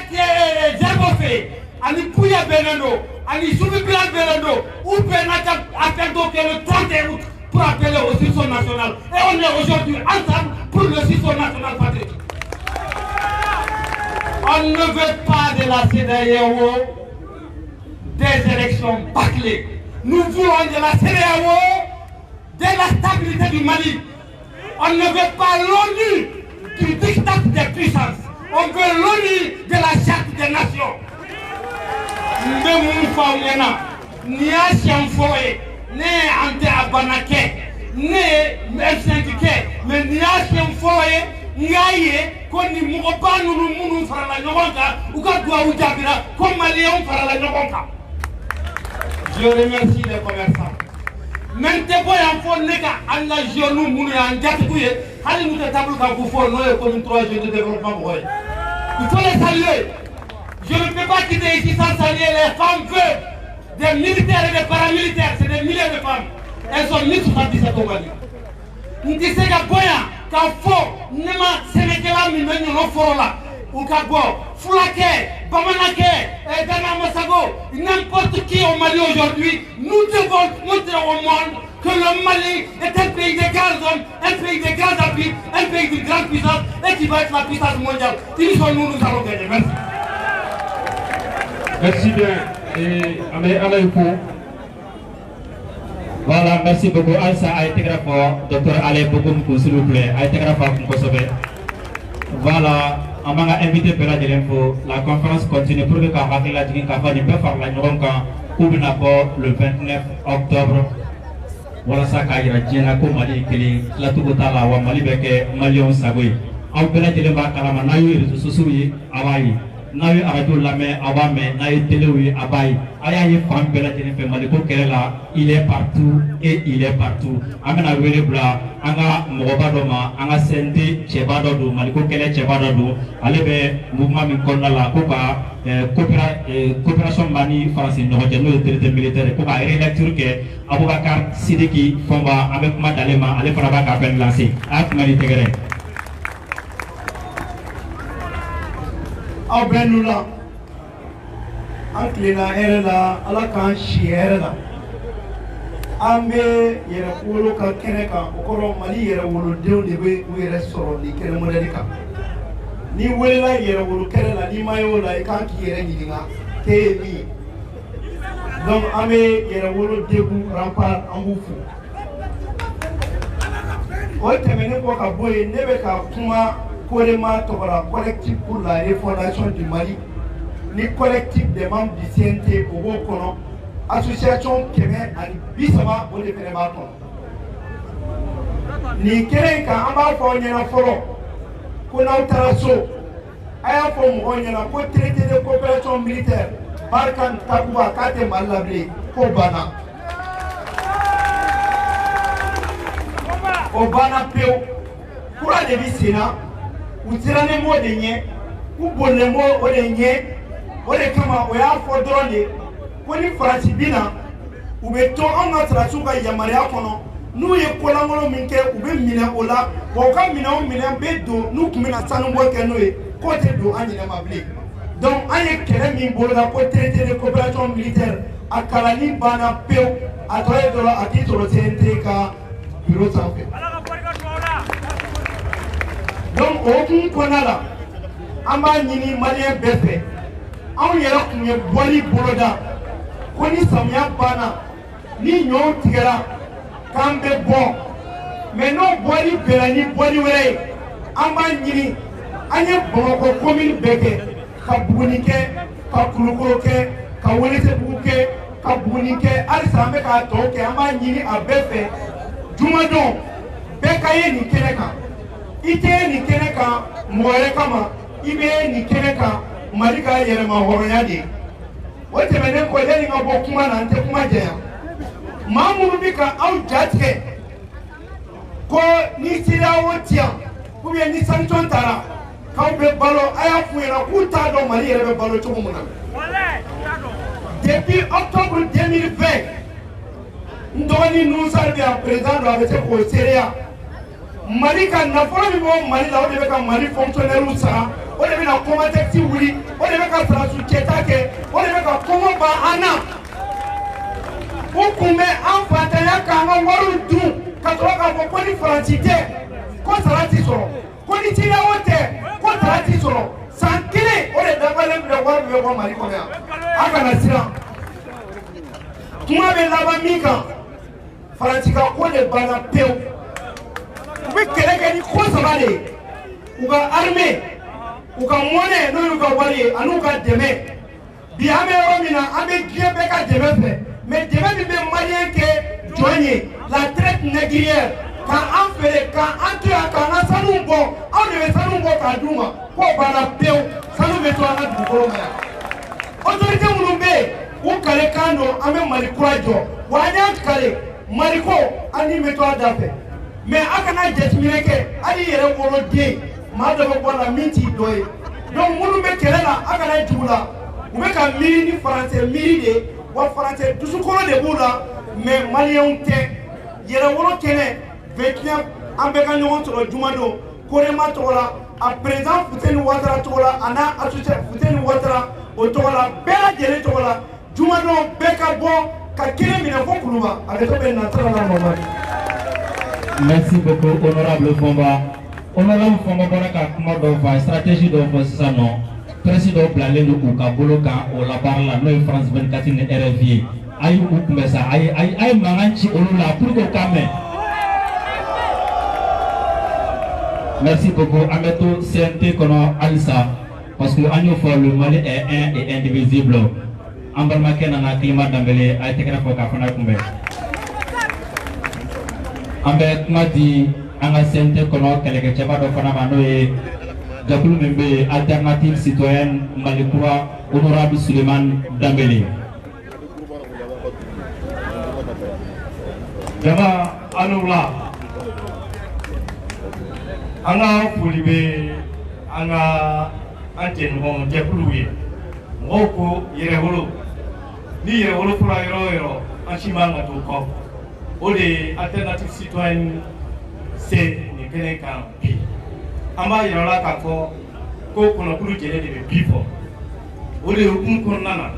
[SPEAKER 7] Zerbofe, Ani Pouya Benendo, Ani Soubi Blan Benendo, ou Benaka Atendo qui est le 31 août pour appeler au Cissot national. Et on est aujourd'hui ensemble pour le Cissot national patriotique. On ne veut pas de la CEDEAO des élections bâclées. Nous voulons de la CEDEAO de la stabilité du Mali. On ne veut pas l'ONU du diktat des puissances. On veut l'ONU de la charte des nations. Ni a Chiamfoé, ni Ante Abanake, ni M5K, mais ni a Chiamfoé, ni Aye, qu'on n'y mourra pas nous fera la Nyobanka, ou qu'on doit ou Jabira, comme Malion fera la Nyobanka. Je remercie les commerçants. Maintenant, il faut que les genoux mounent en Gatouye, allez nous table quand vous faites nous comme 3 jeux de développement. Il faut les saluer. Je ne peux pas quitter ici sans saluer les femmes veuves, des militaires et des paramilitaires, c'est des milliers de femmes. Elles sont 1077 au Mali. Nous disons que Boya, quand faut, Nema Sénégal, nous venons au là. Ou Kabo, Foulake, Bamanake, Dana Massago, n'importe qui au Mali aujourd'hui, nous devons montrer au monde que le Mali est un pays de grands hommes, un pays de grands appuis, un pays de grande puissance et qui va être la puissance mondiale. Ils sont nous allons gagner. Merci.
[SPEAKER 6] Merci bien. Et Amé Alaïko.
[SPEAKER 1] Voilà, merci beaucoup. Alsa a été grave fort. Docteur Alain Bokoum, s'il vous plaît. A été grave fort pour Kosovo. Voilà, on m'a invité pour la conférence continue pour que Kambaki la Djigin Kafani peut faire la Nyoronka ou le 29 octobre. Voilà ça, Kaira Djena, Komali, Kili, la Tugotala, ou Mali Beke, Malion Sagoui. On peut la Djelema Kalama, Nayu, Susui, Hawaii. Nayu Aradou Lame, Awame, Nayu Telewi, Abaye. Ayaye Femme Bela Djelema, Maliko Kerela, il est partout et il est partout. Amena Welebla, Anga Morobadoma, Anga Sende, Chebadodo, Maliko Kele Chebadodo, Alebe, Mouvement Mikondala, Koka, coopération Mani, France, Nordjano, autorité militaire, Koka, rélecture que Aboubakar Sidiki, Fomba, avec Madalema, Allez Farabaka, Ben lancé, Akmani Tegere.
[SPEAKER 8] Aw bɛɛ nu la an tilenna hɛrɛ la ala k'an si hɛrɛ la an bɛ yɛrɛwolo ka kɛnɛ kan o kɔrɔ mali yɛrɛwolodenw de bɛ u yɛrɛ sɔrɔ nin kɛnɛ mɔdɛli kan n'i welela yɛrɛwolo kɛnɛ la n'i ma ye o la i kan k'i yɛrɛ ɲininka k'e ye min ye donc an bɛ yɛrɛwolo degun rempart an b'u fo o tɛmɛnen kɔ ka bɔ yen ne bɛ ka kuma Korema Togora, collectif pour la refondation du Mali, ni collectif des membres du CNT au Bokono, association Kemé ani Bisama au Défenematon. Ni Kerenka Amba Fonyana Foro, Kona Taraso, Aya Fom Onyana, pour traité de coopération militaire, Barkan Takuba Kate Malabre, Kobana. Obana Peo, Kura de Bissina. Utirane mo de nye ubonne mo o de nye o de kama o ya fo drone ko ni farati bina ube to an na trasu ka yamaria kono nu ye kolangolo minke ube mina ola wo ka mina o mina be do nu kumina sanu bo ke no ye ko te do anyina mabli donc aye kere min bola ko traité de coopération militaire akalani bana peu atoye do la atitolo CNT ka bureau sanfé. Donc, aucun canal, on va ni malien bébé. On y a une boîte boloda. Koni samia bana. Ni nyon tigera. Kambe bon. Mais non boîte belani boîte wele. On va ni. Anye bon commune beke. Kabunike, kakulukoke, kawelete buke, kabunike. Alisambe ka toke. On va ni a bébé. Jumadon. Bekaye ni keneka. Ite ni kene kan moye kama ibe ni kene kan malika yere ma horonya de o temene ko le ni ngabo kuma na ante kuma je mamu bi ka au jatke ko ni sira wotia ku be ni santon tara ka be balo aya fu era ku ta do mali yere be balo to muna depuis octobre 2020 ndoni nous servi à président de avec ko seria Mali ka nafolo mi bo Mali la o de be ka Mali fonctionnaire u sara o de be na commandant wuli o de be ka trasu keta ke o de be ka komo ba ana o kume an fataya ka an waru dun ka to ka fo ko ni francité ko sarati soro ko ni tira wote ko sarati soro sankile o de dabale mi de waru be ko Mali ko ya aka na sira kuma be laba mika frantika ko de bana peu ube keleke ni kosa bale uka armée uka monnaie no uka wali anuka deme bi ame romina ame giebe ka deme fe mais deme bi be malien ke joigner la traite négrière ka enfere ka antu ka na sanu bo on de sanu bo ka duma ko bana peu sanu be to na du ko ma autorité mulumbe u kale kando ame mali kurajo wanya kale mariko ani meto adafe mais akana jetmine ke ali yere woro de ma do ko la minti doy donc munu be kelela akana jula u be ka miri ni français miri de wa français dusu ko de bula mais malien te yere woro kene vetien ambe ka nyon to jumado korema to la a présent Futeni Ouattara to la ana associé Futeni Ouattara o to la bela jere to la jumado be ka bo ka kire mina fo kuluba avec to be na tara na mama.
[SPEAKER 1] Merci beaucoup, honorable Fomba. Honorable Fomba Baraka Kumadova, stratégie d'opposition non. Président Blalendo ou Kaboloka ou la barre la Nouvelle France 24 RFI. ayi u kunbɛ sa a ye mankan ci olu la pour que u ka mɛn. Merci beaucoup. An bɛ to CNT kɔnɔ halisa parce que an y'o fɔ le Mali est un et indivisible. An balimakɛ nana Kilima Danbele a ye tɛgɛrɛ fɔ k'a fana kunbɛn. An bɛ kuma di an ka CNT kɔnɔ kɛlɛkɛcɛba dɔ fana ma n'o ye jakulu min bɛ yen Alternative Citoyenne Mali Kura Honorable Suleiman Danbele.
[SPEAKER 8] Jama anula an ka foli bɛ an ka an jɛɲɔgɔn jɛkulu ye mɔgɔw ko yɛrɛwolo ni yɛrɛwolo fɔra yɔrɔ o yɔrɔ an si man ka to kɔ o de ye Alternative Citoyenne se nin kɛnɛ kan bi an b'a yira la k'a fɔ ko kɔnɔkulu jɛlen de bɛ bi fɔ o de hukumu kɔnɔna na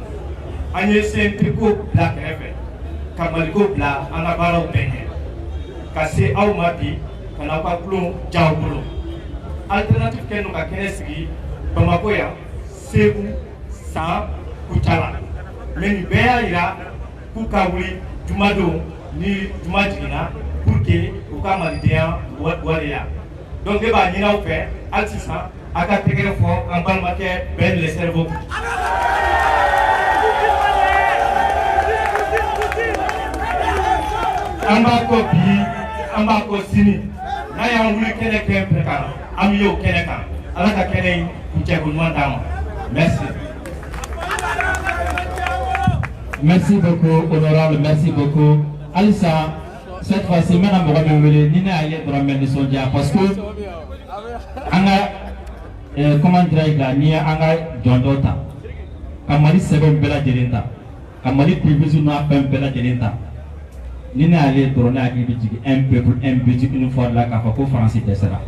[SPEAKER 8] an ye CNT ko bila kɛrɛfɛ ka Maliko bila an ka baaraw bɛɛ ɲɛ ka se aw ma bi ka n'aw ka kulon ja aw bolo Alternative kɛlen don ka kɛnɛ sigi Bamako yan Segu San Kucala mais nin bɛɛ y'a yira k'u ka wuli jumadon ni juma jiginna pour que u ka malidenya waleya donc ne b'a ɲini aw fɛ hali sisan a ka tɛgɛrɛ fɔ an balimakɛ Ben le Cerveau. An b'a kɔ bi an b'a kɔ sini n'a y'an wuli kɛnɛ kɛ kan an bɛ y'o kɛnɛ kan Ala ka kɛnɛ in kuncɛ ko ɲuman d'an ma. Merci.
[SPEAKER 1] Merci beaucoup, honorable, merci beaucoup. Alissa, cette fois-ci, maintenant, je vais vous dire, ni n'a rien de me nisondiya parce que, comment dirais-je, ni anga jondota, kamari sebe bela jelenta, kamari prévision n'a pas bela jelenta. Ni n'a rien de me nisondiya, un peuple, un budget, une fois là, qu'à faire Francis Dessera.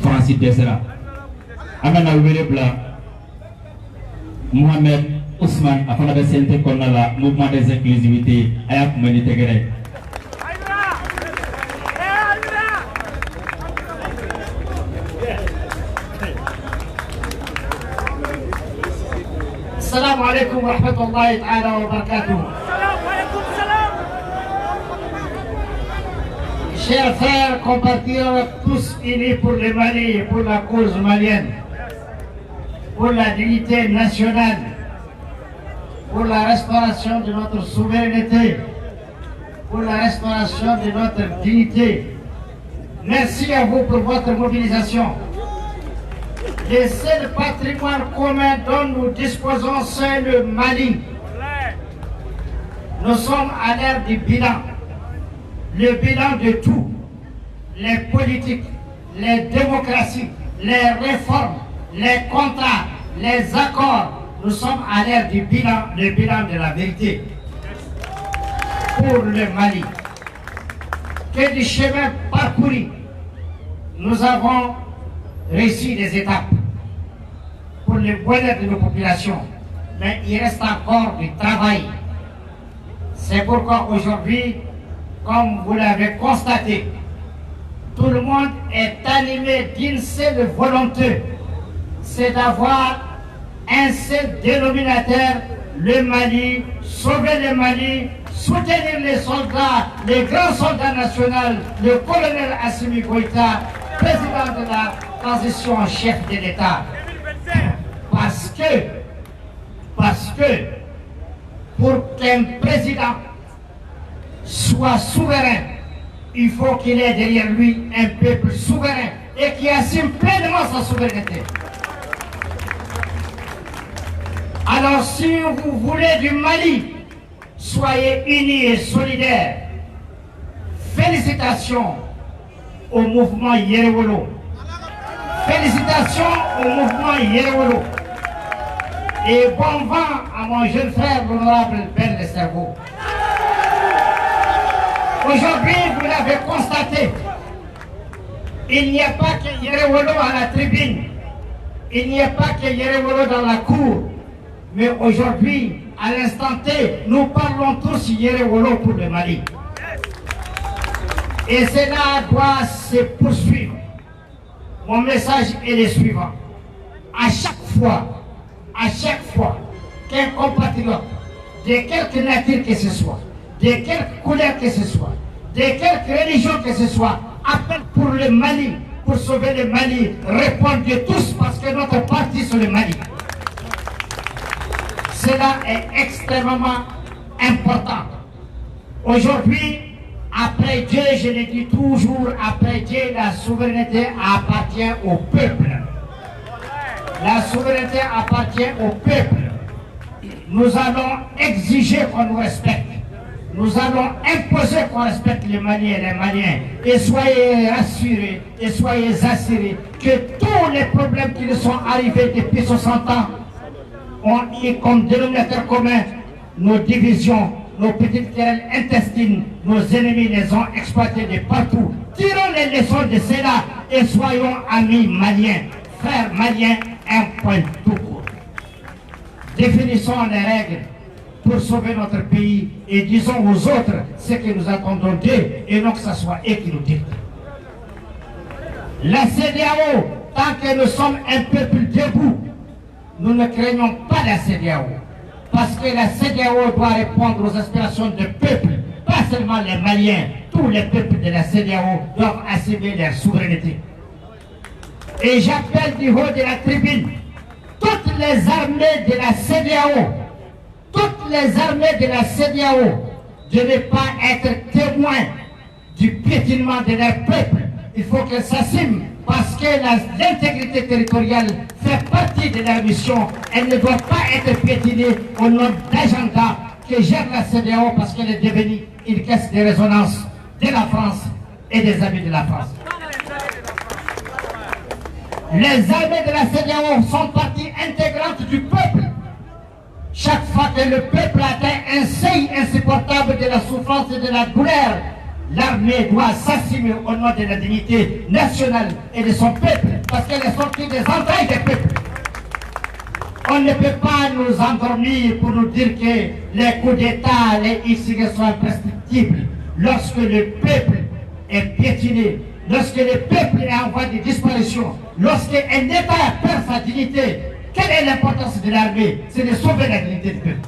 [SPEAKER 1] Francis Dessera. Amena Wélébla, Mohamed Ousmane a fana bɛ CNT kɔnɔna la mouvement des inclusivités a y'a kunbɛn ni tɛgɛrɛ.
[SPEAKER 7] Assalamu alaikum wa rahmatullahi ta'ala wa barakatuh. Chers frères, compatriotes, tous unis pour le Mali et pour la cause malienne, pour la dignité nationale, pour la restauration de notre souveraineté, pour la restauration de notre dignité. Merci à vous pour votre mobilisation. Le seul patrimoine commun dont nous disposons, c'est le Mali. Nous sommes à l'ère du bilan. Le bilan de tout. Les politiques, les démocraties, les réformes, les contrats, les accords. Nous sommes à l'ère du bilan, le bilan de la vérité. Pour le Mali. Que du chemin parcouru, nous avons réussi des étapes pour le bonheur de nos populations. Mais il reste encore du travail. C'est pourquoi aujourd'hui, comme vous l'avez constaté, tout le monde est animé d'une seule volonté, c'est d'avoir un seul dénominateur, le Mali, sauver le Mali, soutenir les soldats, les grands soldats nationaux, le colonel Assimi Goïta, président de la transition en chef de l'État. Parce que pour qu'un président soit souverain, il faut qu'il ait derrière lui un peuple souverain et qui assume pleinement sa souveraineté. Alors si vous voulez du Mali, soyez unis et solidaires. Félicitations au mouvement Yerewolo. Félicitations au mouvement Yerewolo. Et bon vent à mon jeune frère, l'honorable Ben le Cerveau. Aujourd'hui, vous l'avez constaté, il n'y a pas que Yerewolo à la tribune, il n'y a pas que Yerewolo dans la cour, mais aujourd'hui, à l'instant T, nous parlons tous Yerewolo pour le Mali. Et cela doit se poursuivre. Mon message est le suivant. À chaque fois qu'un compatriote
[SPEAKER 9] de quelque nature que ce soit, de quelque couleur que ce soit, de quelque religion que ce soit, appelle pour le Mali, pour sauver le Mali, répondez tous parce que notre parti c'est le Mali. Cela est extrêmement important. Aujourd'hui, après Dieu, je le dis toujours, après Dieu, la souveraineté appartient au peuple. La souveraineté appartient au peuple. Nous allons exiger qu'on nous respecte. Nous allons imposer qu'on respecte les Maliens et les Maliens. Et soyez rassurés, et soyez assurés que tous les problèmes qui nous sont arrivés depuis 60 ans ont eu comme dénominateur commun nos divisions, nos petites querelles intestines. Nos ennemis les ont exploités de partout. Tirons les leçons de cela et soyons amis maliens, frères maliens, un point tout court. Définissons les règles pour sauver notre pays et disons aux autres ce que nous attendons d'eux et non que ce soit eux qui nous dictent. La CEDEAO, tant que nous sommes un peuple debout, nous ne craignons pas la CEDEAO. Parce que la CEDEAO doit répondre aux aspirations du peuple, pas seulement les Maliens. Tous les peuples de la CEDEAO doivent assumer leur souveraineté. Et j'appelle du haut de la tribune toutes les armées de la CEDEAO, toutes les armées de la CEDEAO de ne pas être témoins du piétinement de leur peuple. Il faut qu'elles s'assument parce que l'intégrité territoriale fait partie de leur mission. Elle ne doit pas être piétinée au nom d'agenda que gère la CEDEAO parce qu'elle est devenue une caisse de résonance de la France et des amis de la France. Les armées de la CEDEAO sont partie intégrante du peuple. Chaque fois que le peuple atteint un seuil insupportable de la souffrance et de la douleur, l'armée doit s'assumer au nom de la dignité nationale et de son peuple, parce qu'elle est sortie des entrailles des peuples. On ne peut pas nous endormir pour nous dire que les coups d'État, les ICG sont imprescriptibles. Lorsque le peuple est piétiné, lorsque le peuple est en voie de disparition, lorsque un État perd sa dignité, quelle est l'importance de l'armée? C'est de sauver la dignité du peuple.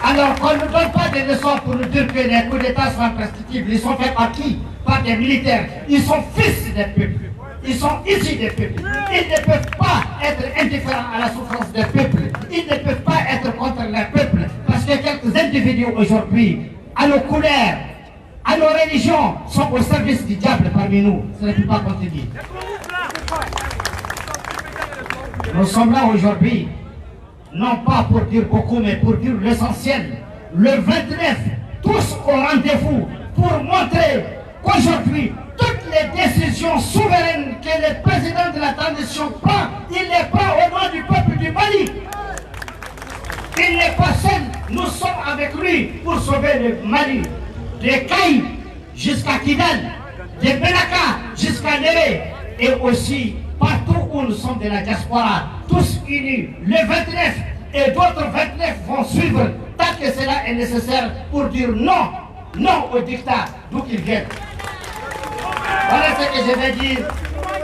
[SPEAKER 9] Alors qu'on ne nous donne pas des leçons pour nous dire que les coups d'État sont imprescriptibles. Ils sont faits par qui? Par des militaires. Ils sont fils des peuples. Ils sont issus des peuples. Ils ne peuvent pas être indifférents à la souffrance des peuples. Ils ne peuvent pas être contre les peuples. Parce que quelques individus aujourd'hui, à nos couleurs, à nos religions, sont au service du diable parmi nous. Ça ne peut pas continuer. Nous sommes là aujourd'hui, non pas pour dire beaucoup, mais pour dire l'essentiel. Le 29, tous au rendez-vous pour montrer qu'aujourd'hui, toutes les décisions souveraines que le président de la transition prend, il les prend au nom du peuple du Mali. Il n'est pas seul, nous sommes avec lui pour sauver le Mali. De Kaï jusqu'à Kidal, de Benaka jusqu'à Néré, et aussi partout où nous sommes de la diaspora, tous unis, le 29 et d'autres 29 vont suivre tant que cela est nécessaire pour dire non, non au dictat d'où qu'ils viennent. Voilà ce que je vais dire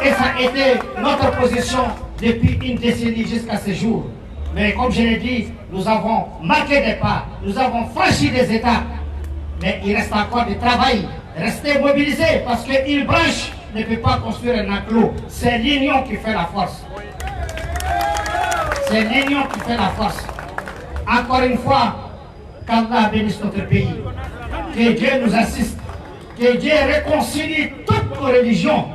[SPEAKER 9] et ça a été notre position depuis une décennie jusqu'à ce jour. Mais comme je l'ai dit, nous avons marqué des pas, nous avons franchi des étapes, mais il reste encore du travail. Restez mobilisés parce qu'une branche ne peut pas construire un enclos. C'est l'union qui fait la force. C'est l'union qui fait la force. Encore une fois, qu'Allah bénisse notre pays. Que Dieu nous assiste. Que Dieu réconcilie toutes nos religions.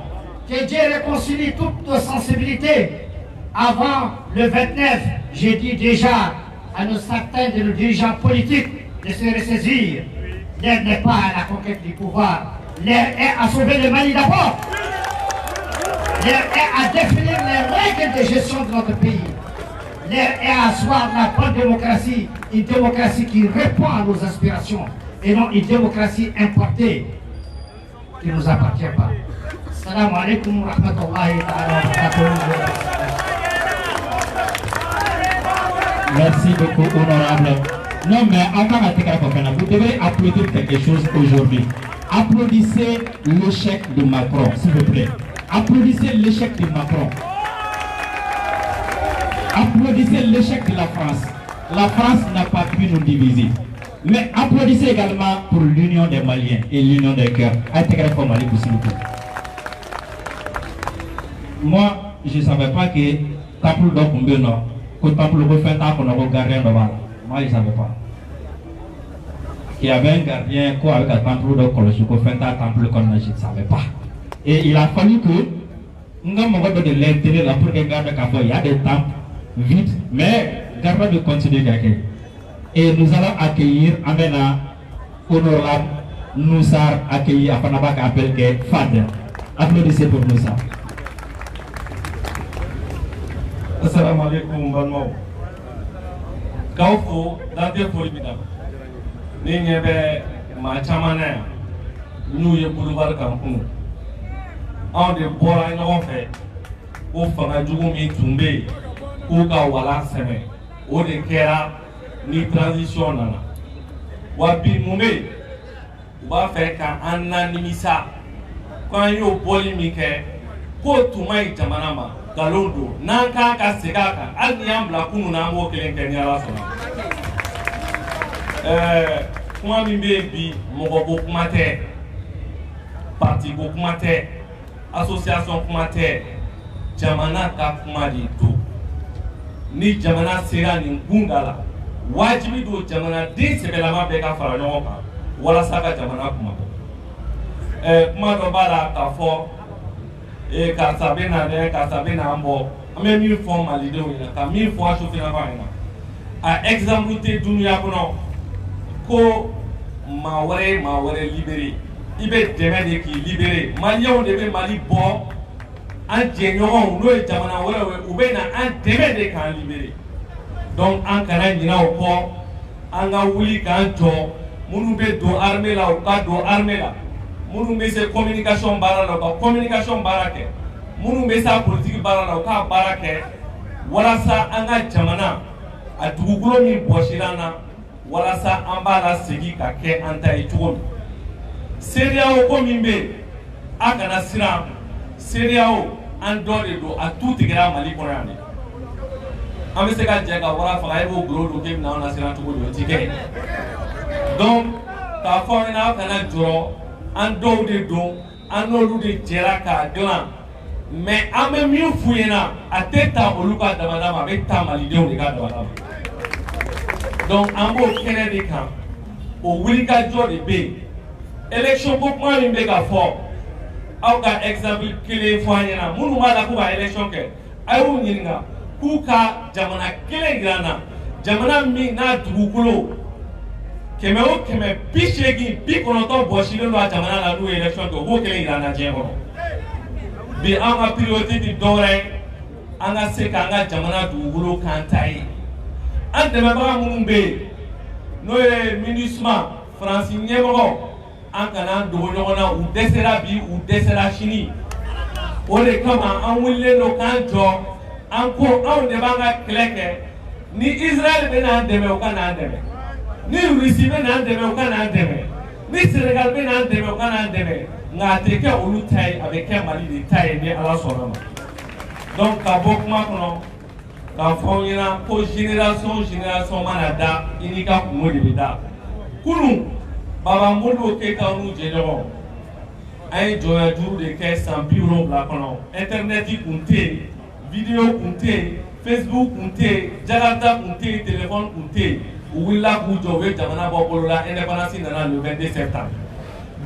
[SPEAKER 9] Que Dieu réconcilie toutes nos sensibilités. Avant le 29, j'ai dit déjà à nos certains de nos dirigeants politiques de se ressaisir. L'air n'est pas à la conquête du pouvoir. L'air est à sauver le Mali d'abord. L'air est à définir les règles de gestion de notre pays. L'air est à asseoir la bonne démocratie, une démocratie qui répond à nos aspirations et non une démocratie importée qui ne nous appartient pas. Salam alaikum wa rahmatullahi wa barakatuh.
[SPEAKER 1] Merci beaucoup, honorable. Non, mais vous devez applaudir quelque chose aujourd'hui. Applaudissez l'échec de Macron, s'il vous plaît. Applaudissez l'échec de Macron. Applaudissez l'échec de la France. la France n'a pas pu nous diviser. Mais applaudissez également pour l'union des Maliens et l'union des cœurs. Moi, je ne savais pas que Temple d'Okumbeno, que Temple de Fenta, qu'on a gardien de Val. Moi, je ne savais pas. Il y avait un gardien quoi avec un Temple de Kolosiko Fenta, Temple qu'on je ne savais pas. Et il a fallu que nous avons de l'intérêt là pour regarder qu'il y a des temples vides, mais gardons de continuer d'accueillir. Et nous allons accueillir Amena honorable Noussar accueilli à Fanabak appelé Fad. Applaudissez pour Noussar.
[SPEAKER 10] Assalamu alaikum Balmo. Kaufo date polibida. Ni nyebe ma chamana nous ye boulevard Cancun. On de bora ɲɔgɔn fɛ ko fanga jugu min tun bɛ yen k'u ka walan sɛmɛ o de kɛra ni transition nana wa bi mun bɛ yen u b'a fɛ ka an na nimisa ko an y'o bɔli min kɛ k'o tun ma ɲi jamana ma nkalon don n'an kan ka segin a kan hali ni y'an bila kunun na an b'o kelen kɛ ni Ala sɔnna kuma min bɛ yen bi mɔgɔ ko kuma tɛ parti ko kuma tɛ association kuma tɛ jamana ka kuma de don ni jamana sera nin gunda la wajibi don jamanaden sɛbɛlama bɛɛ ka fara ɲɔgɔn kan walasa ka jamana kuma kuma dɔ b'a la k'a fɔ karisa bɛ na dɛ karisa bɛ na an bɔ an bɛ min fɔ malidenw ɲɛna ka min fɔ asofinafa ɲɛna a exemple tɛ dunuya kɔnɔ ko maa wɛrɛ ye maa wɛrɛ libéré i bɛ dɛmɛ de k'i libéré maliyɛnw de bɛ mali bɔ an jɛɲɔgɔnw n'o ye jamana wɛrɛw ye u bɛ na an dɛmɛ de k'an libéré donc an kana ɲinɛ o kɔ an ka wuli k'an jɔ minnu bɛ don armée la u ka don armée la minnu bɛ se communication baara la u ka communication baara kɛ minnu bɛ se politique baara la u ka baara kɛ walasa an ka jamana a dugukolo min bɔsira an na walasa an b'a la segin ka kɛ an ta ye cogo min CEDEAO ko min bɛ yen a kana siran CEDEAO an dɔ de don a tu tigɛra Mali kɔnɔ yan de an bɛ se ka jɛ ka wara faga e b'o golo don k'e bɛna an lasiran cogo di o ti kɛ donc k'a fɔ aw ɲɛna aw kana jɔrɔ an dɔw de don an n'olu de jɛra k'a dilan mais an bɛ min f'u ɲɛna a tɛ ta olu ka dabada ma a bɛ ta malidenw de ka dabada ma donc an b'o kɛnɛ de kan o wulikajɔ de bɛ yen élection ko kuma min bɛ ka fɔ aw ka exemple kelen fɔ an ɲɛna minnu b'a la k'u ka élection kɛ a y'u ɲininka k'u ka jamana kelen jira an na jamana min n'a dugukolo 180-90 bɔsilen don a jamana la n'u ye élection kɛ o b'o kelen jira an na diɲɛ kɔnɔ bi an ka priorité ti dɔwɛrɛ ye an ka se k'an ka jamana dugukolo k'an ta ye an dɛmɛbaga minnu bɛ yen n'o ye MINUSMA Faransi ɲɛmɔgɔ an kana dogo ɲɔgɔn na u dɛsɛra bi u dɛsɛra sini o de kama an wulilen don k'an jɔ an ko anw de b'an ka kɛlɛ kɛ ni Israël bɛ n'an dɛmɛ u ka n'an dɛmɛ ni Russie bɛ n'an dɛmɛ u ka n'an dɛmɛ ni Sénégal bɛ n'an dɛmɛ u ka n'an dɛmɛ nka a tɛ kɛ olu ta ye a bɛ kɛ Mali de ta ye ni Ala sɔnna ma donc ka bɔ kuma kɔnɔ k'a fɔ aw ɲɛna ko génération mana da i n'i ka kungo de bɛ da kunun Baba Modibo Keyita n'u jɛɲɔgɔn an ye jɔnya juru de kɛ san 70 kɔnɔ internet kun tɛ yen video kun tɛ yen Facebook kun tɛ yen Jakarta kun tɛ yen téléphone kun tɛ yen u wulila k'u jɔ u ye jamana bɔ bolo la indépendance nana le 22 septembre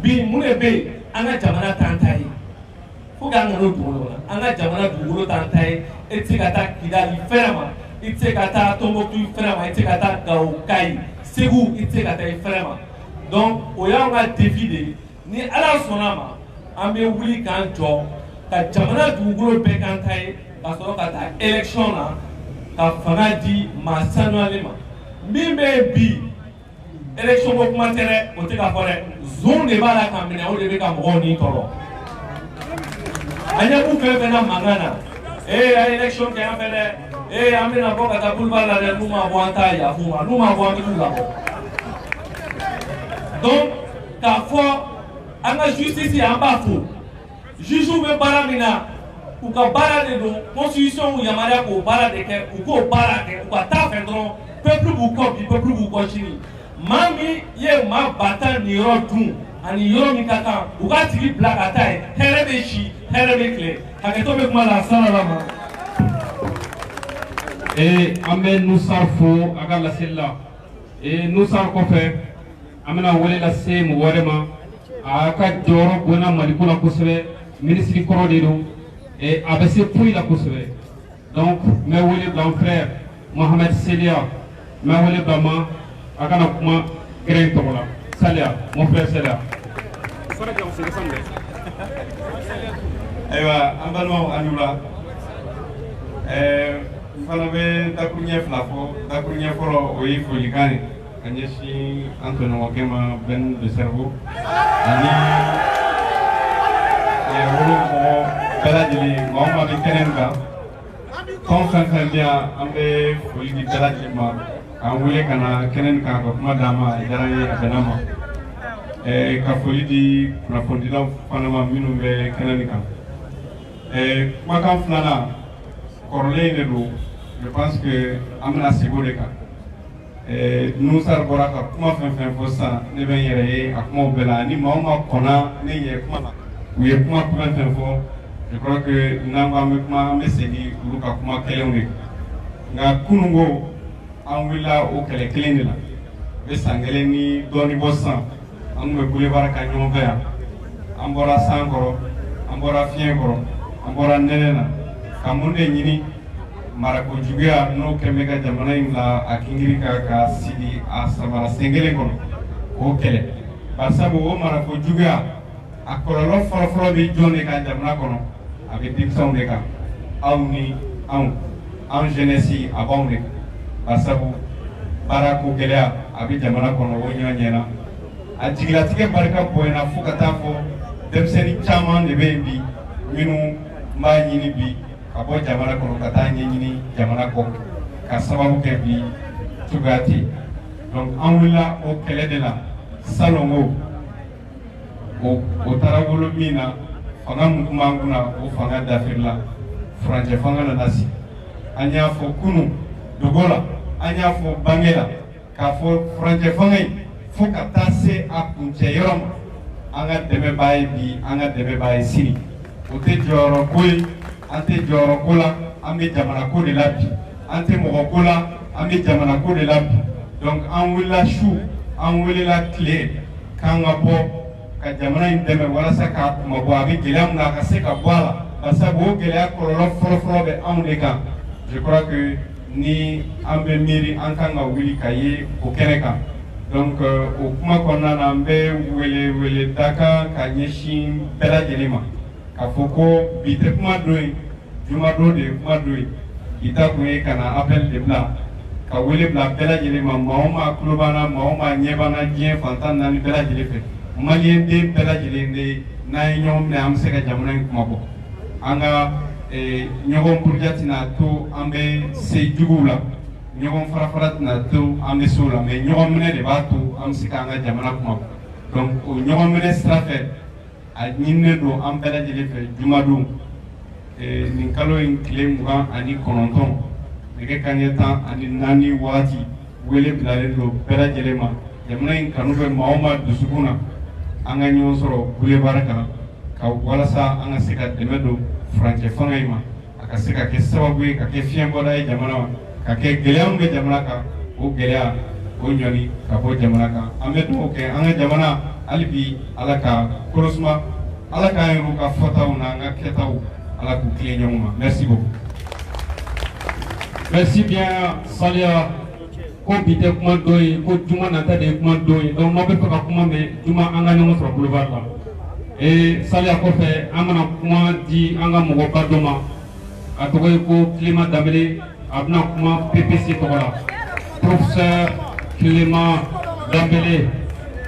[SPEAKER 10] bi mun de bɛ yen an ka jamana t'an ta ye fo k'an kana o dugukolo la an ka jamana dugukolo t'an ta ye e tɛ se ka taa Kidali fɛrɛ ma i tɛ se ka taa Tombouctou fɛrɛ ma i tɛ se ka taa Gao Kayi Ségou i tɛ se ka taa i fɛrɛ ma donc o y'anw ka défi de ye ni Ala sɔnna ma an bɛ wuli k'an jɔ ka jamana dugukolo bɛɛ k'an ta ye ka sɔrɔ ka taa élection na ka fanga di maa sanuyalen ma min bɛ yen bi élection ko kuma tɛ dɛ o tɛ ka fɔ dɛ zone de b'a la ka minɛ o de bɛ ka mɔgɔw ni tɔɔrɔ a ɲɛ b'u fɛn fɛn na mankan na a ye élection kɛ an fɛ dɛ an bɛna bɔ ka taa boulevard la dɛ n'u ma bɔ an t'a yafu ma n'u ma bɔ an bɛ t'u labɔ donc k'a fɔ an ka justice an b'a fo juges bɛ baara min na u ka baara de don constitution yamaruya k'o baara de kɛ u k'o baara kɛ u ka taa fɛ dɔrɔn peuple bukɔ bi peuple bukɔ sini maa min ye maa ba tan nin yɔrɔ dun ani yɔrɔ min ka kan u ka tigi bila ka taa ye hɛrɛ bɛ si hɛrɛ bɛ tile hakɛto bɛ kuma la sanara ma.
[SPEAKER 6] An bɛ Nusar fo a ka laseli la Nusar kɔfɛ an bɛna wele lase mɔgɔ wɛrɛ ma a ka jɔyɔrɔ bonyana Maliko la kosɛbɛ minisiri kɔrɔ de don a bɛ se foyi la kosɛbɛ donc n bɛ wele bila n frère Mohamed Selia n bɛ wele bila ma a kana kuma gɛrɛ tɔgɔ la Salia mon frère Salia.
[SPEAKER 11] Ayiwa an balimaw an n'ula n fana bɛ dakuruɲɛ fila fɔ dakuruɲɛ fɔlɔ o ye folikan ye ka ɲɛsin an tɔɲɔgɔnkɛ ma Ben de Cerveau ani wolo mɔgɔ bɛɛ lajɛlen maa o maa bɛ kɛnɛ nin kan tɔn fɛn fɛn bɛ yan an bɛ foli di bɛɛ lajɛlen ma k'an wele ka na kɛnɛ nin kan ka kuma d'an ma a diyara n ye a bɛnna ma ka foli di kunnafonidilaw fana ma minnu bɛ kɛnɛ nin kan kumakan filanan kɔrɔlen de don je pense que an bɛna segin o de kan Nusar bɔra ka kuma fɛn fɛn fɔ sisan ne bɛ n yɛrɛ ye a kumaw bɛɛ la ni maa o maa kɔnna ne ɲɛ kuma la u ye kuma fɛn fɛn fɔ je crois que n'an ko an bɛ kuma an bɛ segin olu ka kuma kelenw de nka kununko an wulila o kɛlɛ kelen de la u bɛ san kelen ni dɔɔnin bɔ sisan an tun bɛ boulevard kan ɲɔgɔn fɛ yan an bɔra san kɔrɔ an bɔra fiɲɛ kɔrɔ an bɔra nɛnɛ na ka mun de ɲini marako juguya n'o kɛn bɛ ka jamana in bila a kingiri kan ka sigi a samara sen kelen kɔnɔ k'o kɛlɛ barisabu o marako juguya a kɔlɔlɔ fɔlɔfɔlɔ bɛ jɔn de kan jamana kɔnɔ a bɛ denmisɛnw de kan aw ni anw jeunesse a b'anw de kan barisabu baarako gɛlɛya a bɛ jamana kɔnɔ o ɲɔgɔn ɲɛna a jigilatigɛ barika bonyana fo ka taa fɔ denmisɛnnin caman de bɛ yen bi minnu n b'a ɲini bi ka bɔ jamana kɔnɔ ka taa ɲɛɲini jamana kɔ ka sababu kɛ bi cogoya tɛ yen donc an wulila o kɛlɛ de la salongo o taara wolo min na fanga mun tun b'an kunna o fanga dafirila furancɛ fanga nana sigi an y'a fɔ kunun dogo la an y'a fɔ bange la k'a fɔ furancɛ fanga in fo ka taa se a kuncɛ yɔrɔ ma an ka dɛmɛ b'a ye bi an ka dɛmɛ b'a ye sini o tɛ jɔyɔrɔ ko ye an tɛ jɔyɔrɔ ko la an bɛ jamana ko de la bi an tɛ mɔgɔ ko la an bɛ jamana ko de la bi donc an wulila su an welela tile k'an ka bɔ ka jamana in dɛmɛ walasa k'a kumabɔ a bɛ gɛlɛya min na a ka se ka bɔ a la barisabu o gɛlɛya kɔlɔlɔ fɔlɔfɔlɔ bɛ anw de kan je crois que ni an bɛ miiri an kan ka wuli ka ye o kɛnɛ kan donc o kuma kɔnɔna na n bɛ wele dakan ka ɲɛsin bɛɛ lajɛlen ma k'a fɔ ko bi tɛ kuma don ye jumadon de ye kuma don ye bi ta kun ye ka na appel de bila ka wele bila bɛɛ lajɛlen ma maa o maa tulo b'an na maa o maa ɲɛ b'an na diɲɛ fantan naani bɛɛ lajɛlen fɛ maliyɛn den bɛɛ lajɛlen de n'an ye ɲɔgɔn minɛ an bɛ se ka jamana in kuma bɔ an ka ɲɔgɔn buruja tɛna to an bɛ se juguw la ɲɔgɔn farafara tɛna to an bɛ se o la mais ɲɔgɔn minɛ de b'a to an bɛ se k'an ka jamana kuma bɔ donc o ɲɔgɔn minɛ sira fɛ a ɲininen don an bɛɛ lajɛlen fɛ jumadon nin kalo in tile 29 nɛgɛ kanɲɛ 14 wagati wele bilalen don bɛɛ lajɛlen ma jamana in kanu bɛ maa o maa dusukun na an ka ɲɔgɔn sɔrɔ boulevard kan ka walasa an ka se ka dɛmɛ don furancɛ fanga in ma a ka se ka kɛ sababu ye ka kɛ fiɲɛbɔda ye jamana ma ka kɛ gɛlɛya min bɛ jamana kan o gɛlɛya o ɲɔni ka bɔ jamana kan an bɛ dugawu kɛ an ka jamana hali bi ala ka kɔlɔsuma ala k'an yɛrɛ ka fɔtaw n'an ka kɛtaw ala k'u tilen ɲɔgɔn ma merci beaucoup.
[SPEAKER 6] Merci bien Salia ko bi tɛ kuma dɔ ye ko juma nata de ye kuma dɔ ye donc n'aw bɛ fɛ ka kuma mɛn juma an ka ɲɔgɔn sɔrɔ boulevard la Salia kɔfɛ an bɛna kuma di an ka mɔgɔba dɔ ma a tɔgɔ ye ko Clément Dembélé a bɛna kuma PPC tɔgɔ la professeur Clément Dembélé